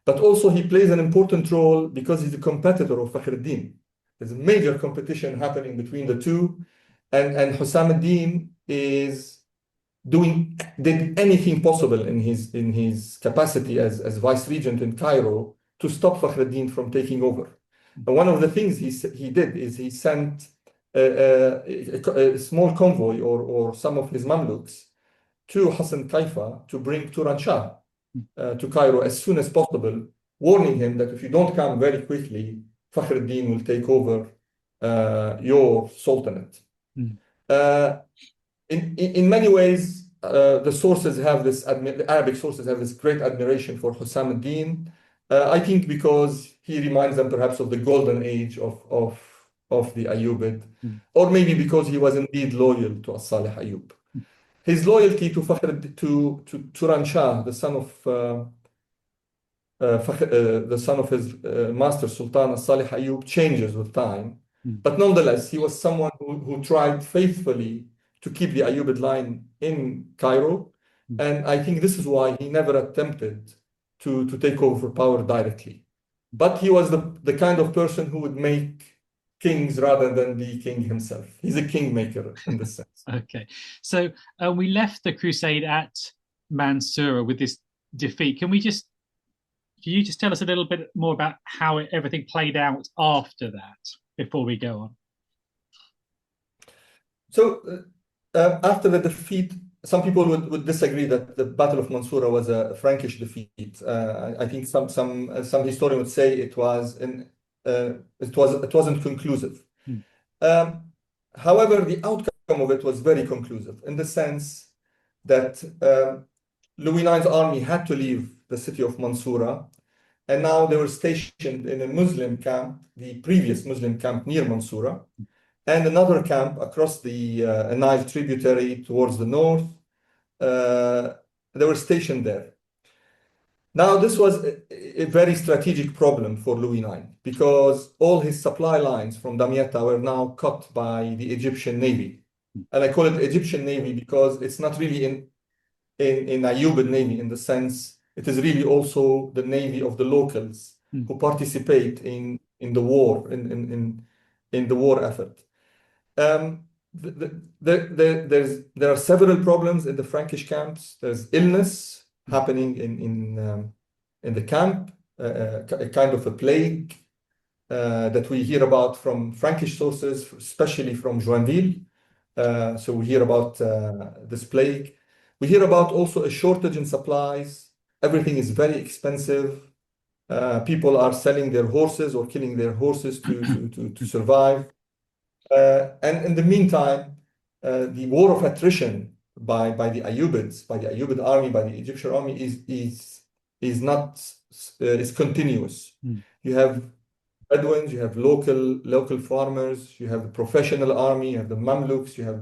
but also he plays an important role because he's a competitor of Fakhr ad-Din. There's a major competition happening between the two, and Husam ad-Din did anything possible in his capacity as vice regent in Cairo to stop Fakhr ad-Din from taking over. And one of the things he did is he sent a small convoy or some of his Mamluks to Hassan Kaifa to bring Turan Shah to Cairo as soon as possible, warning him that if you don't come very quickly, Fakhr ad-Din will take over your sultanate. In many ways, the sources have the Arabic sources have this great admiration for Husam ad-Din. I think because he reminds them perhaps of the golden age of the Ayyubid, or maybe because he was indeed loyal to As-Salih Ayyub. His loyalty to Turan Shah, the son of his master Sultan As-Salih Ayyub, changes with time. But nonetheless, he was someone who tried faithfully to keep the Ayyubid line in Cairo. And I think this is why he never attempted to take over power directly. But he was the kind of person who would make kings rather than be king himself. He's a kingmaker in this sense. Okay. So we left the crusade at Mansoura with this defeat. Can you just tell us a little bit more about how everything played out after that before we go on? So after the defeat, some people would disagree that the Battle of Mansoura was a Frankish defeat. I think some historian would say it wasn't conclusive. However, the outcome of it was very conclusive in the sense that Louis IX's army had to leave the city of Mansoura, and now they were stationed in a Muslim camp, the previous Muslim camp near Mansoura, and another camp across the Nile tributary towards the north. They were stationed there. Now, this was a very strategic problem for Louis IX because all his supply lines from Damietta were now cut by the Egyptian Navy. And I call it Egyptian Navy because it's not really in Ayyubid Navy in the sense, it is really also the navy of the locals who participate in the war, in the war effort. There are several problems in the Frankish camps. There's illness happening in the camp, a kind of a plague that we hear about from Frankish sources, especially from Joinville. So we hear about this plague. We hear about also a shortage in supplies. Everything is very expensive. People are selling their horses or killing their horses to survive. And in the meantime, the war of attrition by the Ayyubids, by the Ayyubid army, by the Egyptian army is continuous. You have Bedouins, you have local farmers, you have the professional army, you have the Mamluks, you have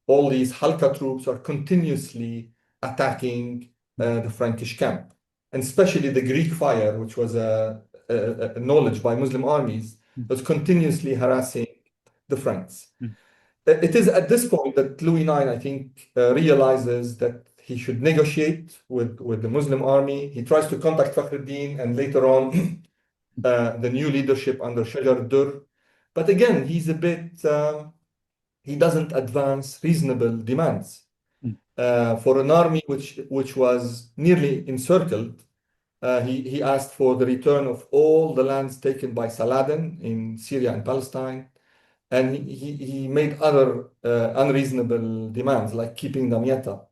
all these Halka troops are continuously attacking the Frankish camp, and especially the Greek fire, which was a knowledge by Muslim armies, was continuously harassing the Franks. it is at this point that Louis IX, I think, realizes that he should negotiate with the Muslim army. He tries to contact Fakhreddin and later on the new leadership under Shajar Dur. But again, he's a bit, he doesn't advance reasonable demands. For an army which was nearly encircled. He asked for the return of all the lands taken by Saladin in Syria and Palestine. And he made other unreasonable demands, like keeping Damietta.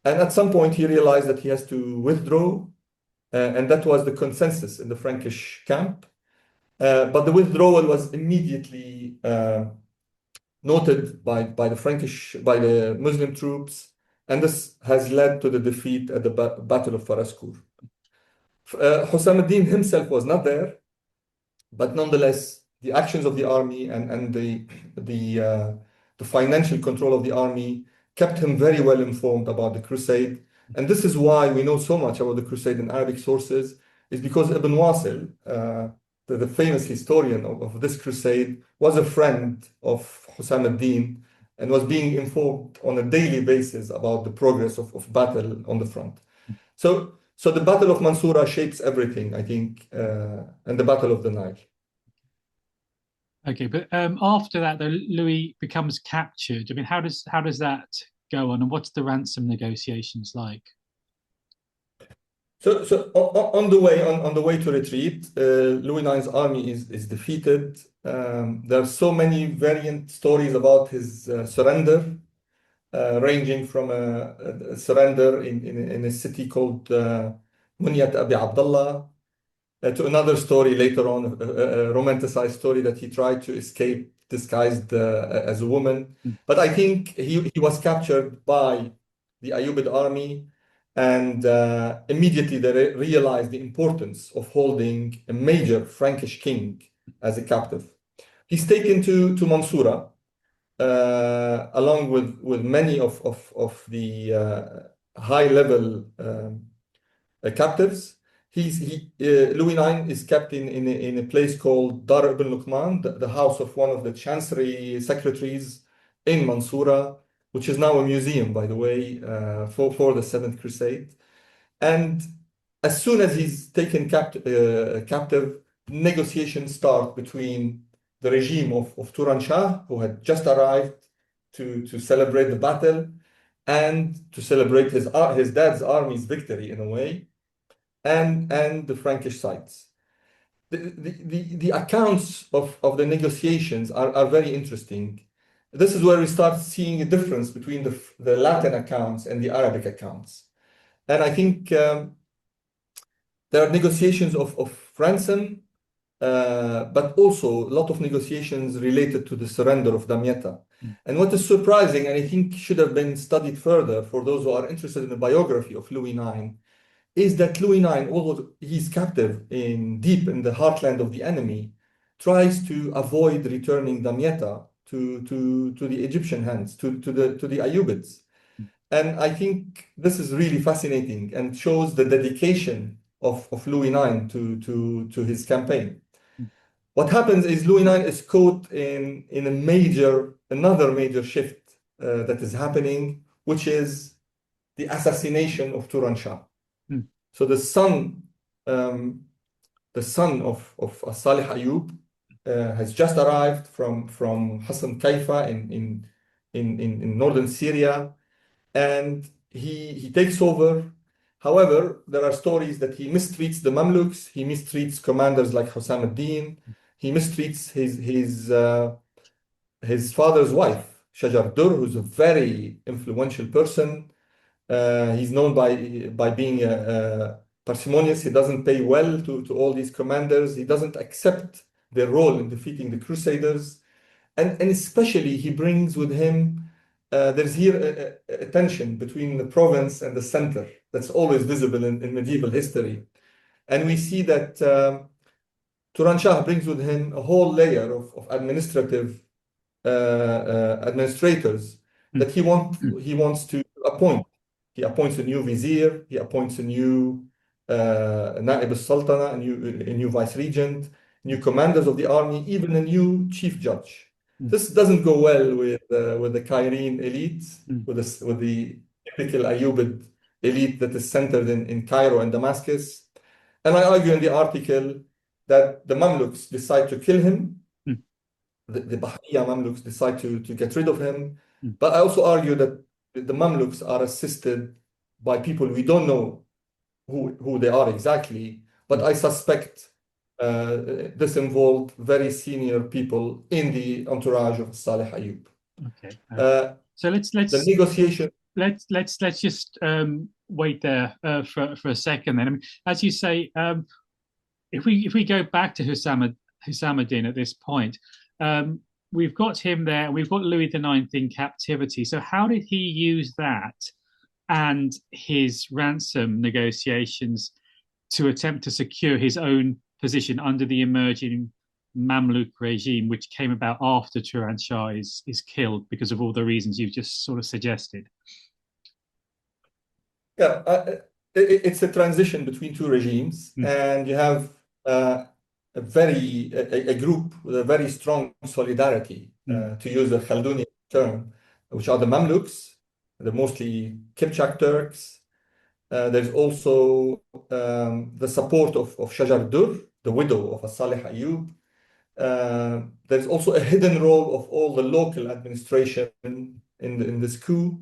And at some point, he realized that he has to withdraw. And that was the consensus in the Frankish camp. But the withdrawal was immediately noted by the Muslim troops. And this has led to the defeat at the Battle of Faraskur. Husam ad-Din himself was not there, but nonetheless, the actions of the army and the financial control of the army kept him very well informed about the crusade. And this is why we know so much about the crusade in Arabic sources, is because Ibn Wasil, the famous historian of this crusade, was a friend of Husam ad-Din and was being informed on a daily basis about the progress of battle on the front. So the Battle of Mansoura shapes everything, I think, and the Battle of the Nile. Okay, but after that, though, Louis becomes captured. I mean, how does that go on, and what's the ransom negotiations like? So on the way to retreat, Louis IX's army is defeated. There are so many variant stories about his surrender, ranging from a surrender in a city called Munyat Abi Abdullah, to another story later on, a romanticized story that he tried to escape disguised as a woman. But I think he was captured by the Ayyubid army, and immediately they realized the importance of holding a major Frankish king as a captive. He's taken to Mansoura, along with many of the high-level captives. Louis IX is kept in a place called Dar ibn Luqman, the house of one of the chancery secretaries in Mansoura, which is now a museum, by the way, for the Seventh Crusade. And as soon as he's taken captive, negotiations start between the regime of Turan Shah, who had just arrived to celebrate the battle and to celebrate his dad's army's victory in a way, and the Frankish sides. The accounts of the negotiations are very interesting. This is where we start seeing a difference between the Latin accounts and the Arabic accounts. And I think there are negotiations of ransom, but also a lot of negotiations related to the surrender of Damietta. And what is surprising, and I think should have been studied further for those who are interested in the biography of Louis IX, is that Louis IX, although he's captive deep in the heartland of the enemy, tries to avoid returning Damietta to the Egyptian hands, to the Ayyubids. And I think this is really fascinating and shows the dedication of Louis IX to his campaign. What happens is Louis IX is caught in another major shift that is happening, which is the assassination of Turan Shah. So the son of Salih Ayyub has just arrived from Hassan Kaifa in northern Syria, and he takes over. However, there are stories that he mistreats the Mamluks, he mistreats commanders like Husam ad-Din, he mistreats his father's wife, Shajar Dur, who's a very influential person. He's known by being parsimonious. He doesn't pay well to all these commanders. He doesn't accept their role in defeating the Crusaders. And especially he brings with him, there's here a tension between the province and the center that's always visible in medieval history. And we see that Turan Shah brings with him a whole layer of administrators that he wants to appoint. He appoints a new vizier, he appoints a new Na'ib al-Sultana, a new vice regent, new commanders of the army, even a new chief judge. This doesn't go well with the Cairene elite, with the typical Ayyubid elite that is centered in Cairo and Damascus. And I argue in the article that the Mamluks decide to kill him. The Bahriya Mamluks decide to get rid of him. But I also argue that the Mamluks are assisted by people we don't know who they are exactly, but I suspect this involved very senior people in the entourage of Saleh Ayyub. Okay. So let's the negotiation. Let's just wait there for a second. Then, I mean, as you say, if we go back to Husam ad-Din at this point, we've got him there. We've got Louis IX in captivity. So how did he use that and his ransom negotiations to attempt to secure his own position under the emerging Mamluk regime, which came about after Turan Shah is killed because of all the reasons you've just sort of suggested? Yeah, it's a transition between two regimes, and you have a group with a very strong solidarity, to use a Khalduni term, which are the Mamluks, the mostly Kipchak Turks. There's also the support of Shajar Dur, the widow of Saleh Ayyub. There's also a hidden role of all the local administration in this coup.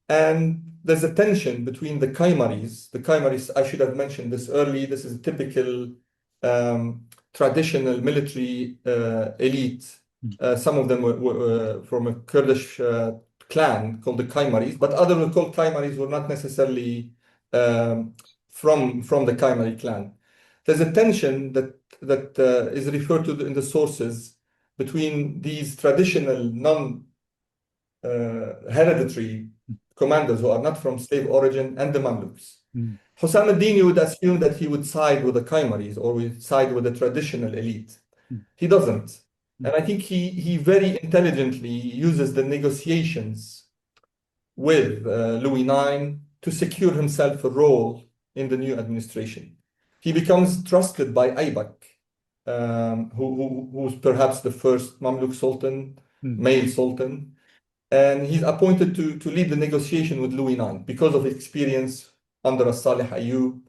And there's a tension between the Kaimaris. The Kaimaris, I should have mentioned this early, this is a typical traditional military elite. Some of them were from a Kurdish clan called the Kaimaris, but other were called Kaimaris were not necessarily from the Kaimari clan. There's a tension that is referred to in the sources between these traditional non-hereditary commanders who are not from slave origin and the Mamluks. Husam ad-Din, you would assume that he would side with the Kaimaris or would side with the traditional elite. He doesn't. And I think he very intelligently uses the negotiations with Louis IX to secure himself a role in the new administration. He becomes trusted by Aybak, who's perhaps the first Mamluk sultan, male sultan, and he's appointed to lead the negotiation with Louis IX because of his experience under Saleh Ayyub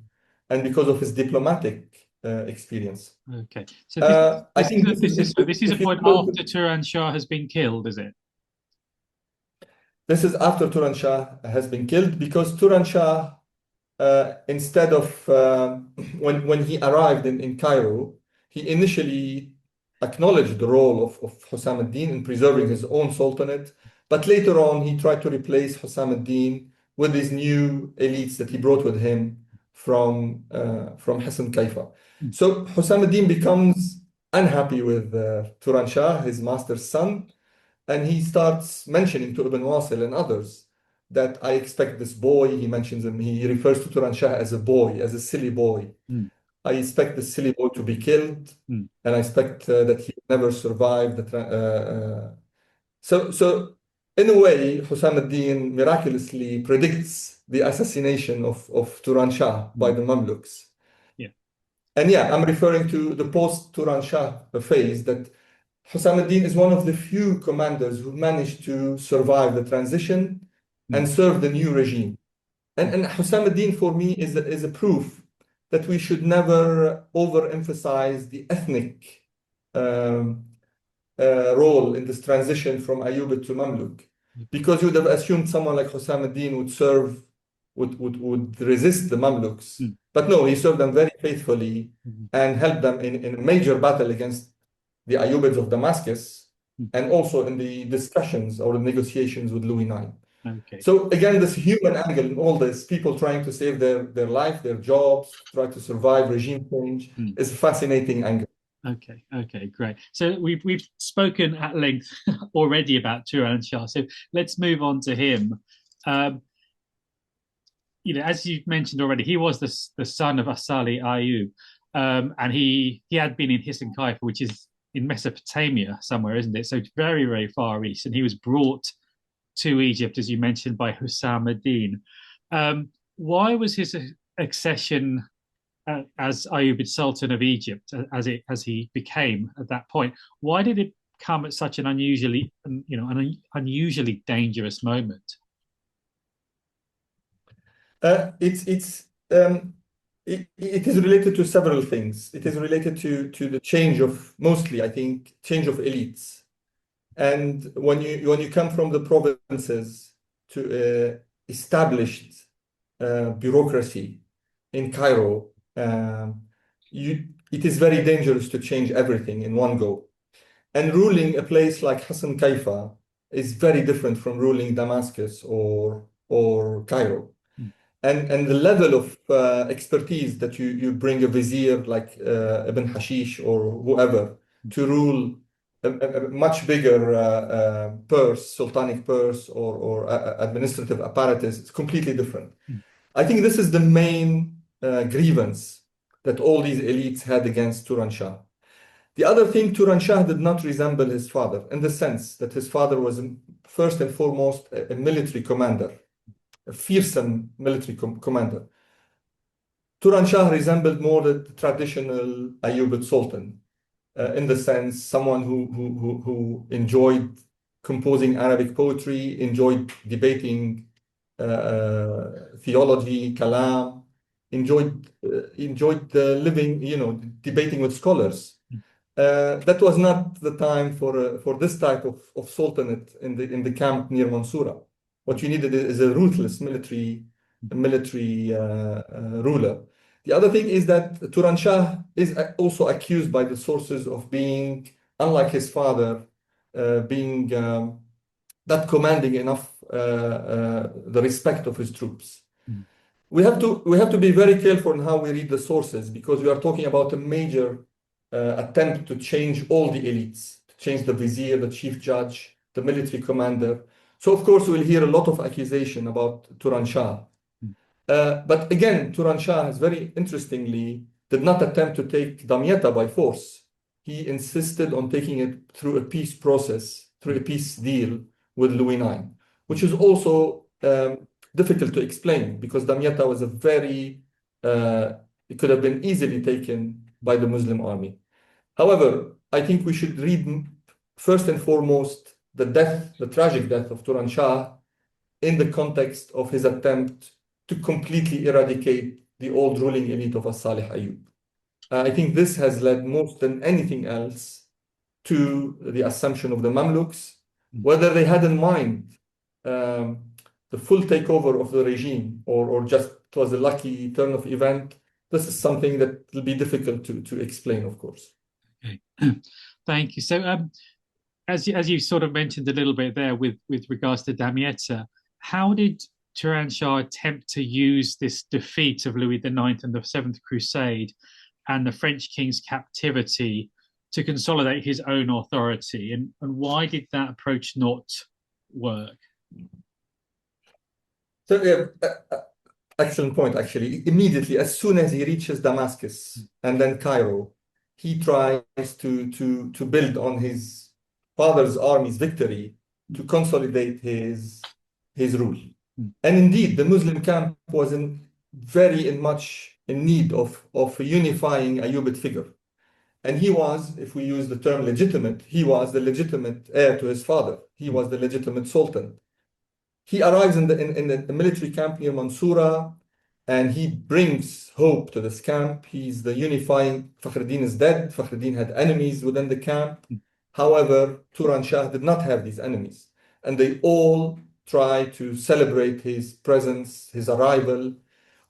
and because of his diplomatic experience. Okay, so this is a point after Turan Shah has been killed, is it? This is after Turan Shah has been killed, because Turan Shah, instead of when he arrived in Cairo, he initially acknowledged the role of Husam ad-Din in preserving his own sultanate, but later on he tried to replace Husam ad-Din with these new elites that he brought with him from Hassan Kaifa. So Husam ad-Din becomes unhappy with Turan Shah, his master's son, and he starts mentioning to Ibn Wasil and others that I expect this boy, he mentions him, he refers to Turan Shah as a boy, as a silly boy. I expect this silly boy to be killed, and I expect that he will never survive So in a way, Husam ad-Din miraculously predicts the assassination of Turan Shah by the Mamluks. And yeah, I'm referring to the post-Turan Shah phase, that Husam ad-Din is one of the few commanders who managed to survive the transition and serve the new regime. And Husam ad-Din for me is a proof that we should never overemphasize the ethnic role in this transition from Ayyubid to Mamluk, because you would have assumed someone like Husam ad-Din would resist the Mamluks, but no, he served them very faithfully and helped them in a major battle against the Ayyubids of Damascus, and also in the discussions or the negotiations with Louis IX. Okay. So again, this human angle in all this, people trying to save their life, their jobs, try to survive regime change, is a fascinating angle. Okay, great. So we've spoken at length already about Turan Shah. So let's move on to him. As you've mentioned already, he was the son of Saleh Ayyub, and he had been in Hassan Kaifa, which is in Mesopotamia somewhere, isn't it? So it's very, very far east, and he was brought to Egypt, as you mentioned, by Husam ad-Din. Why was his accession as Ayyubid Sultan of Egypt, as he became at that point, why did it come at such an unusually, an unusually dangerous moment? It is related to several things. It is related to the change of, mostly, I think, change of elites. And when you come from the provinces to established bureaucracy in Cairo, it is very dangerous to change everything in one go. And ruling a place like Hassan Kaifa is very different from ruling Damascus or Cairo. And the level of expertise that you bring a vizier like Ibn Hashish or whoever to rule a much bigger purse, sultanic purse or administrative apparatus, it's completely different. I think this is the main grievance that all these elites had against Turan Shah. The other thing, Turan Shah did not resemble his father in the sense that his father was first and foremost a military commander, a fearsome military commander. Turan Shah resembled more the traditional Ayyubid sultan, in the sense someone who enjoyed composing Arabic poetry, enjoyed debating theology, kalam, enjoyed living, debating with scholars. That was not the time for this type of sultanate in the camp near Mansoura. What you needed is a ruthless military ruler. The other thing is that Turan Shah is also accused by the sources of being, unlike his father, being not commanding enough the respect of his troops. We have to be very careful in how we read the sources, because we are talking about a major attempt to change all the elites, to change the vizier, the chief judge, the military commander. So of course we'll hear a lot of accusation about Turan Shah. But again, Turan Shah has very interestingly did not attempt to take Damietta by force. He insisted on taking it through a peace process, through a peace deal with Louis IX, which is also difficult to explain, because Damietta was it could have been easily taken by the Muslim army. However, I think we should read first and foremost the tragic death of Turan Shah in the context of his attempt to completely eradicate the old ruling elite of As-Salih Ayyub. I think this has led most than anything else to the assumption of the Mamluks, whether they had in mind the full takeover of the regime or just it was a lucky turn of event. This is something that will be difficult to explain, of course. Okay. Thank you. So as you sort of mentioned a little bit there with regards to Damietta, how did Turan Shah attempt to use this defeat of Louis IX and the Seventh Crusade and the French king's captivity to consolidate his own authority? And why did that approach not work? So, excellent point, actually. Immediately, as soon as he reaches Damascus and then Cairo, he tries to build on his father's army's victory to consolidate his rule. And indeed, the Muslim camp was very much in need of a unifying Ayyubid figure. And he was, if we use the term legitimate, he was the legitimate heir to his father. He was the legitimate sultan. He arrives in the military camp near Mansoura, and he brings hope to this camp. He's the unifying. Fakhruddin is dead. Fakhruddin had enemies within the camp. However, Turan Shah did not have these enemies, and they all try to celebrate his presence, his arrival.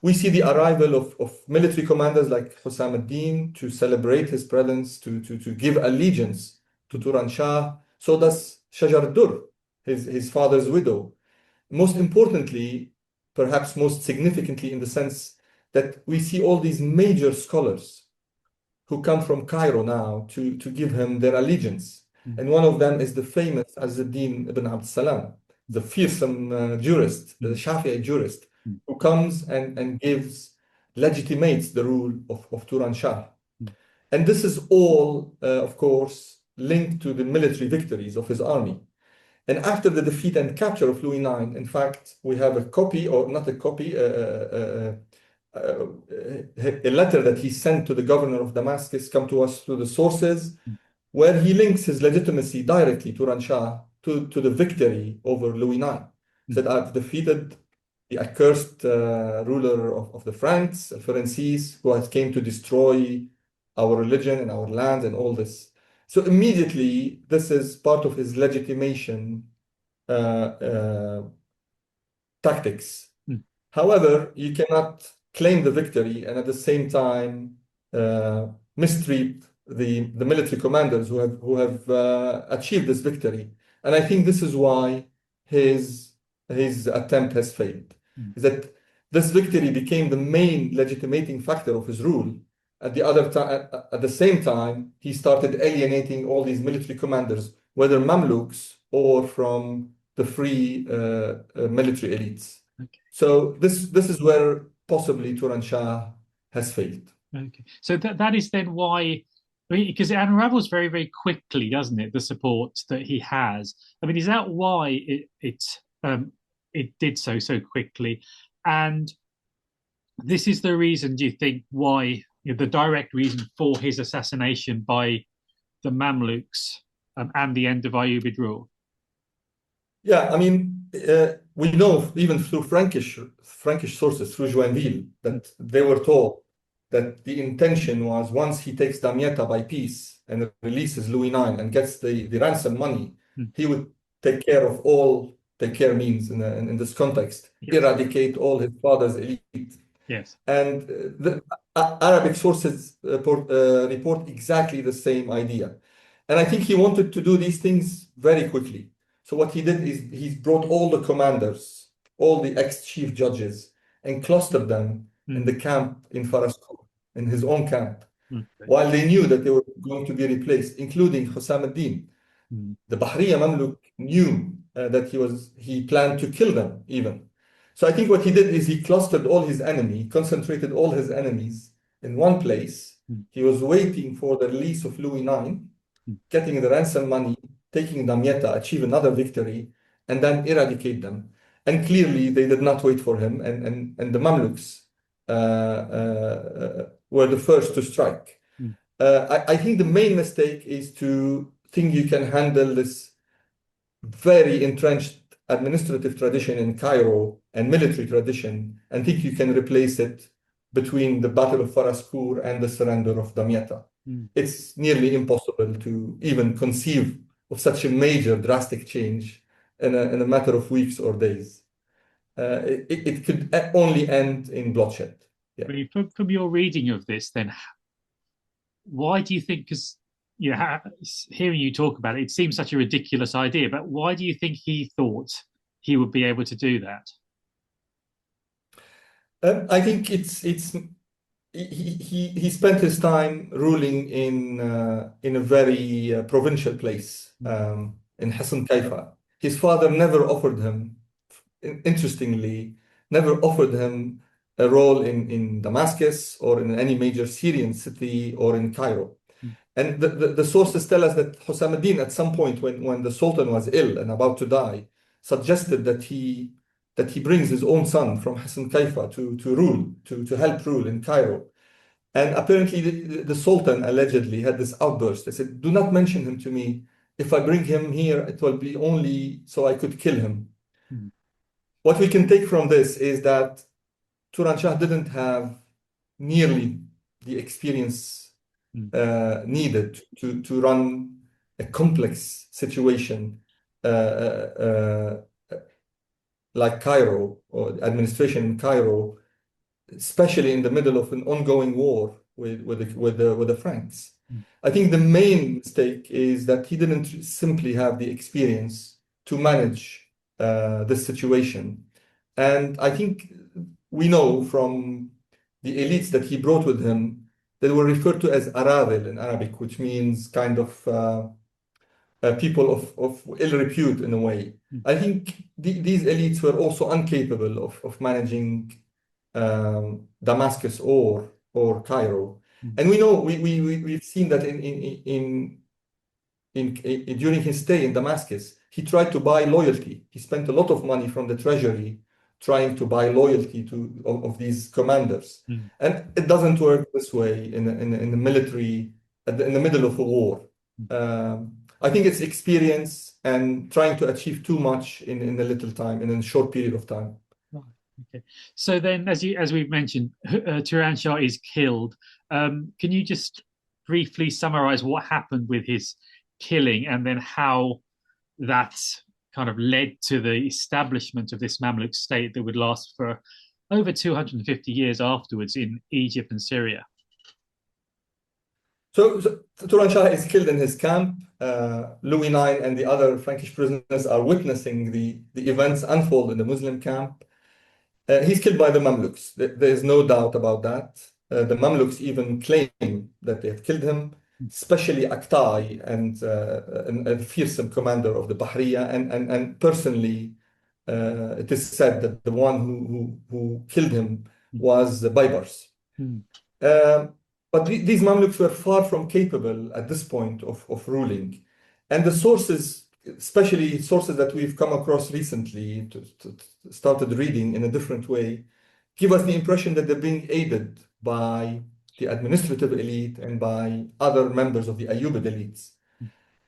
We see the arrival of military commanders like Husam ad-Din to celebrate his presence, to give allegiance to Turan Shah. So does Shajar Dur, his father's widow. Most importantly, perhaps most significantly, in the sense that we see all these major scholars who come from Cairo now to give him their allegiance. And one of them is the famous Izz-ad-Din ibn Abd Salam, the fearsome jurist, the Shafi'i jurist, who comes and legitimates the rule of Turan Shah. And this is all, of course, linked to the military victories of his army. And after the defeat and capture of Louis IX, in fact, we have a copy, or not a copy, a letter that he sent to the governor of Damascus, come to us through the sources, where he links his legitimacy directly, Turan Shah, to the victory over Louis IX. He said, I've defeated the accursed ruler of the Franks, Ferencis, who has came to destroy our religion and our lands and all this. So immediately, this is part of his legitimation tactics. However, you cannot claim the victory and at the same time mistreat the military commanders who have achieved this victory. And I think this is why his attempt has failed. Is that this victory became the main legitimating factor of his rule. At the same time, he started alienating all these military commanders, whether Mamluks or from the free military elites. Okay. So this is where possibly Turan Shah has failed. Okay, so that is then why, because it unravels very, very quickly, doesn't it? The support that he has. I mean, is that why it did so quickly? And this is the reason, do you think, why, the direct reason for his assassination by the Mamluks and the end of Ayyubid rule? Yeah, I mean, we know even through Frankish sources, through Joinville, that they were told that the intention was once he takes Damietta by peace and releases Louis IX and gets the ransom money, he would take care means in this context, eradicate all his father's elite. Yes. And the Arabic sources report exactly the same idea. And I think he wanted to do these things very quickly. So what he did is he brought all the commanders, all the ex-chief judges, and clustered them in the camp in Faraskour, in his own camp, while they knew that they were going to be replaced, including Husam ad-Din. The Bahriya Mamluk knew that he planned to kill them even. So I think what he did is he clustered all his enemy, concentrated all his enemies in one place. He was waiting for the release of Louis IX, getting the ransom money, taking Damietta, achieve another victory, and then eradicate them. And clearly they did not wait for him, and the Mamluks were the first to strike. I think the main mistake is to think you can handle this very entrenched administrative tradition in Cairo and military tradition and think you can replace it between the Battle of Faraskour and the surrender of Damietta. It's nearly impossible to even conceive of such a major drastic change in a matter of weeks or days. It could only end in bloodshed. Yeah. From your reading of this, then, why do you think, because hearing you talk about it, it seems such a ridiculous idea, but why do you think he thought he would be able to do that? I think he spent his time ruling in a very provincial place, in Hassan Kaifa. His father never offered him, interestingly, a role in Damascus or in any major Syrian city or in Cairo. And the sources tell us that Husam ad-Din at some point when the Sultan was ill and about to die, suggested that he brings his own son from Hassan Kaifa to help rule in Cairo. And apparently the Sultan allegedly had this outburst. They said, do not mention him to me. If I bring him here, it will be only so I could kill him. What we can take from this is that Turan Shah didn't have nearly the experience needed to run a complex situation like Cairo or administration in Cairo, especially in the middle of an ongoing war with the Franks. I think the main mistake is that he didn't simply have the experience to manage this situation. And I think we know from the elites that he brought with him, they were referred to as Aravil in Arabic, which means kind of people of ill repute in a way. I think these elites were also incapable of managing Damascus or Cairo. And we know we've seen that during his stay in Damascus, he tried to buy loyalty. He spent a lot of money from the treasury trying to buy loyalty of these commanders. And it doesn't work this way in the military, in the middle of a war. I think it's experience and trying to achieve too much in a little time, in a short period of time. Right. Okay. So then, as we've mentioned, Turan Shah is killed. Can you just briefly summarize what happened with his killing, and then how that kind of led to the establishment of this Mamluk state that would last for over 250 years afterwards in Egypt and Syria? So Turan Shah is killed in his camp. Louis IX and the other Frankish prisoners are witnessing the events unfold in the Muslim camp. He's killed by the Mamluks. There is no doubt about that. The Mamluks even claim that they have killed him, especially Aktai and a fearsome commander of the Bahriya. And personally, it is said that the one who killed him was Baybars. But these Mamluks were far from capable at this point of ruling. And the sources, especially sources that we've come across recently, started reading in a different way, give us the impression that they're being aided by the administrative elite and by other members of the Ayyubid elites.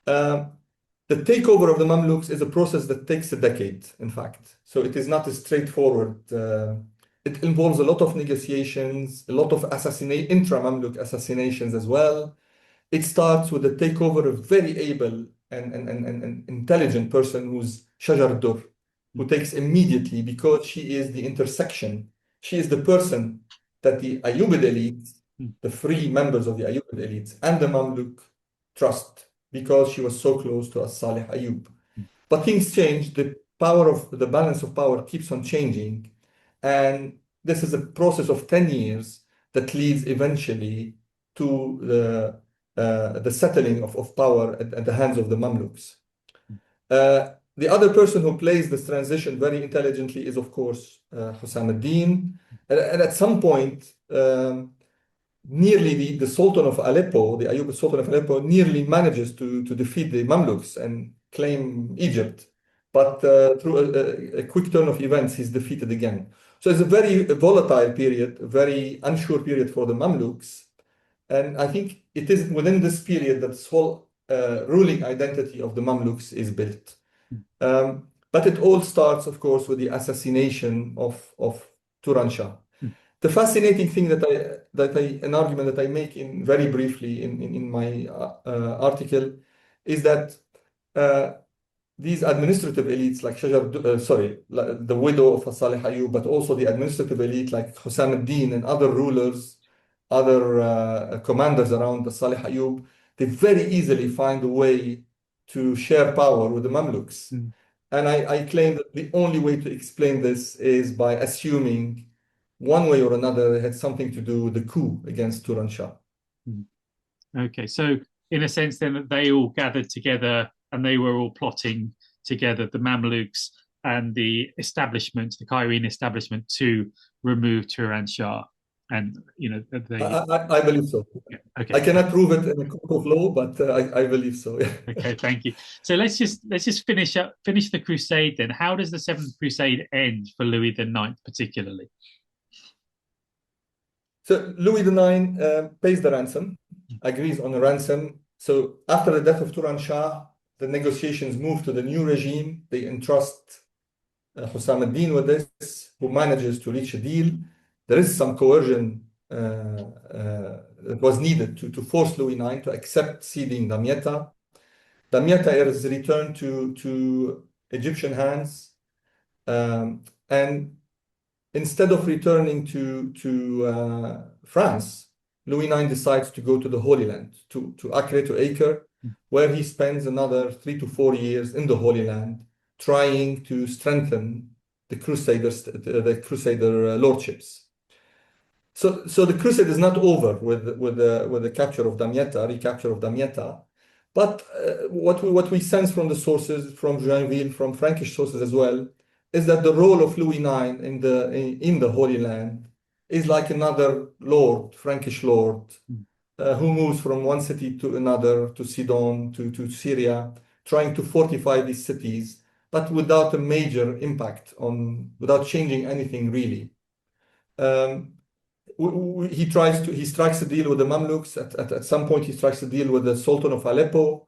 The takeover of the Mamluks is a process that takes a decade, in fact. So it is not as straightforward. It involves a lot of negotiations, a lot of intra-Mamluk assassinations as well. It starts with the takeover of very able and intelligent person who's Shajar Dur, who takes immediately, because she is the intersection. She is the person that the Ayyubid elites, the free members of the Ayyubid elites, and the Mamluk trust, because she was so close to As-Salih Ayyub. But things change. The balance of power keeps on changing. And this is a process of 10 years that leads eventually to the settling of power at the hands of the Mamluks. The other person who plays this transition very intelligently is, of course, Husam ad-Din. And at some point, nearly the Sultan of Aleppo, the Ayyubid Sultan of Aleppo, nearly manages to defeat the Mamluks and claim Egypt. But through a quick turn of events, he's defeated again. So it's a very volatile period, a very unsure period for the Mamluks. And I think it is within this period that this whole ruling identity of the Mamluks is built. But it all starts, of course, with the assassination of Turan Shah. The fascinating thing an argument that I make very briefly in my article is that these administrative elites like the widow of Salih Ayyub, but also the administrative elite like Husam ad-Din and other rulers, other commanders around the Salih Ayyub, they very easily find a way to share power with the Mamluks. And I claim that the only way to explain this is by assuming one way or another it had something to do with the coup against Turan Shah. Okay, so in a sense then that they all gathered together and they were all plotting together, the Mamluks and the establishment, the Cairene establishment, to remove Turan Shah. And I believe so. Yeah, okay. I cannot prove it in a court of law, but I believe so. Okay, thank you. So let's just finish the crusade then. How does the Seventh Crusade end for Louis IX particularly? So Louis IX pays the ransom, agrees on a ransom. So after the death of Turan Shah, the negotiations move to the new regime. They entrust Husam ad-Din with this, who manages to reach a deal. There is some coercion that was needed to force Louis IX to accept ceding Damietta. Damietta is returned to Egyptian hands, and instead of returning to France, Louis IX decides to go to the Holy Land, to Acre, to Acre, where he spends another 3 to 4 years in the Holy Land, trying to strengthen the Crusader lordships. So the crusade is not over with the capture of Damietta, recapture of Damietta, but what we sense from the sources, from Joinville, from Frankish sources as well, is that the role of Louis IX in the Holy Land is like another lord, Frankish lord, who moves from one city to another, to Sidon, to Syria, trying to fortify these cities, but without a major impact without changing anything really. he strikes a deal with the Mamluks. At some point, he strikes a deal with the Sultan of Aleppo.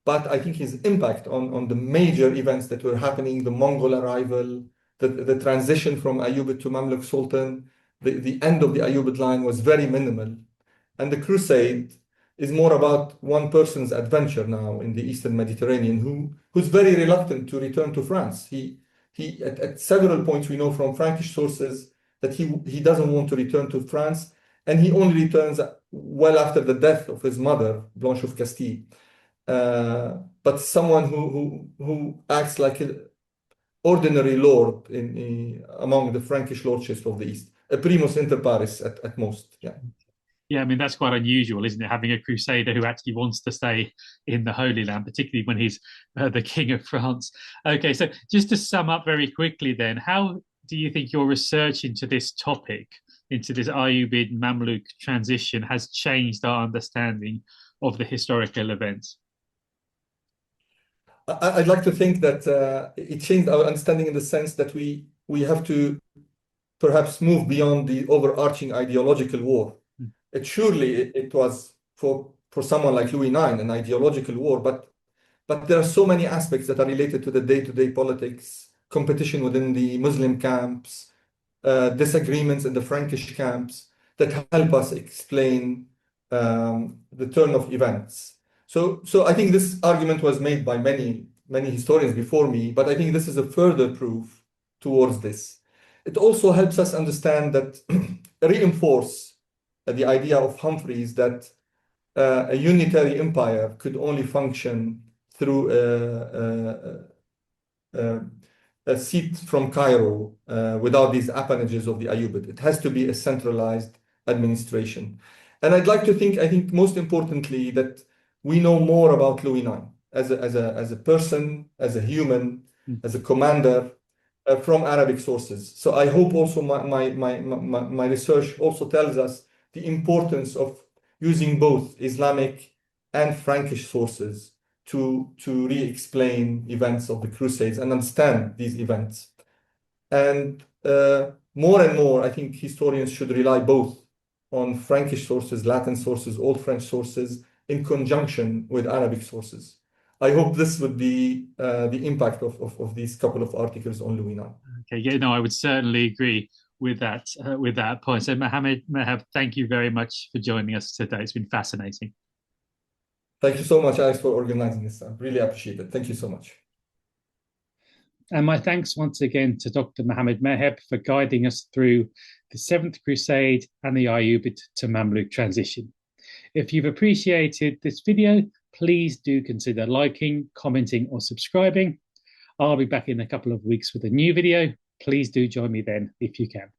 But I think his impact on the major events that were happening, the Mongol arrival, the transition from Ayyubid to Mamluk Sultan, the end of the Ayyubid line was very minimal. And the crusade is more about one person's adventure now in the Eastern Mediterranean, who's very reluctant to return to France. He at several points we know from Frankish sources that he doesn't want to return to France, and he only returns well after the death of his mother, Blanche of Castile. But someone who acts like an ordinary lord among the Frankish lordships of the East, a primus inter pares at most. Yeah. Yeah, I mean, that's quite unusual, isn't it? Having a crusader who actually wants to stay in the Holy Land, particularly when he's the King of France. Okay, so just to sum up very quickly then, how do you think your research into this topic, into this Ayyubid Mamluk transition, has changed our understanding of the historical events? I'd like to think that it changed our understanding in the sense that we have to perhaps move beyond the overarching ideological war. It was for someone like Louis IX an ideological war, but there are so many aspects that are related to the day-to-day politics, competition within the Muslim camps, disagreements in the Frankish camps that help us explain the turn of events. So I think this argument was made by many historians before me, but I think this is a further proof towards this. It also helps us understand that, reinforce the idea of Humphreys that a unitary empire could only function through a seat from Cairo without these appanages of the Ayyubid. It has to be a centralized administration. And I'd like to think, I think most importantly, that we know more about Louis IX as a person, as a human, as a commander from Arabic sources. So I hope also my research also tells us the importance of using both Islamic and Frankish sources to re-explain events of the Crusades and understand these events. And more and more, I think historians should rely both on Frankish sources, Latin sources, Old French sources, in conjunction with Arabic sources. I hope this would be the impact of these couple of articles on Louis IX. Okay, yeah, no, I would certainly agree with that point. So Mohamad El-Merheb, thank you very much for joining us today. It's been fascinating. Thank you so much, Alex, for organizing this. I really appreciate it. Thank you so much. And my thanks once again to Dr. Mohamad El-Merheb for guiding us through the Seventh Crusade and the Ayyubid to Mamluk transition. If you've appreciated this video, please do consider liking, commenting, or subscribing. I'll be back in a couple of weeks with a new video. Please do join me then if you can.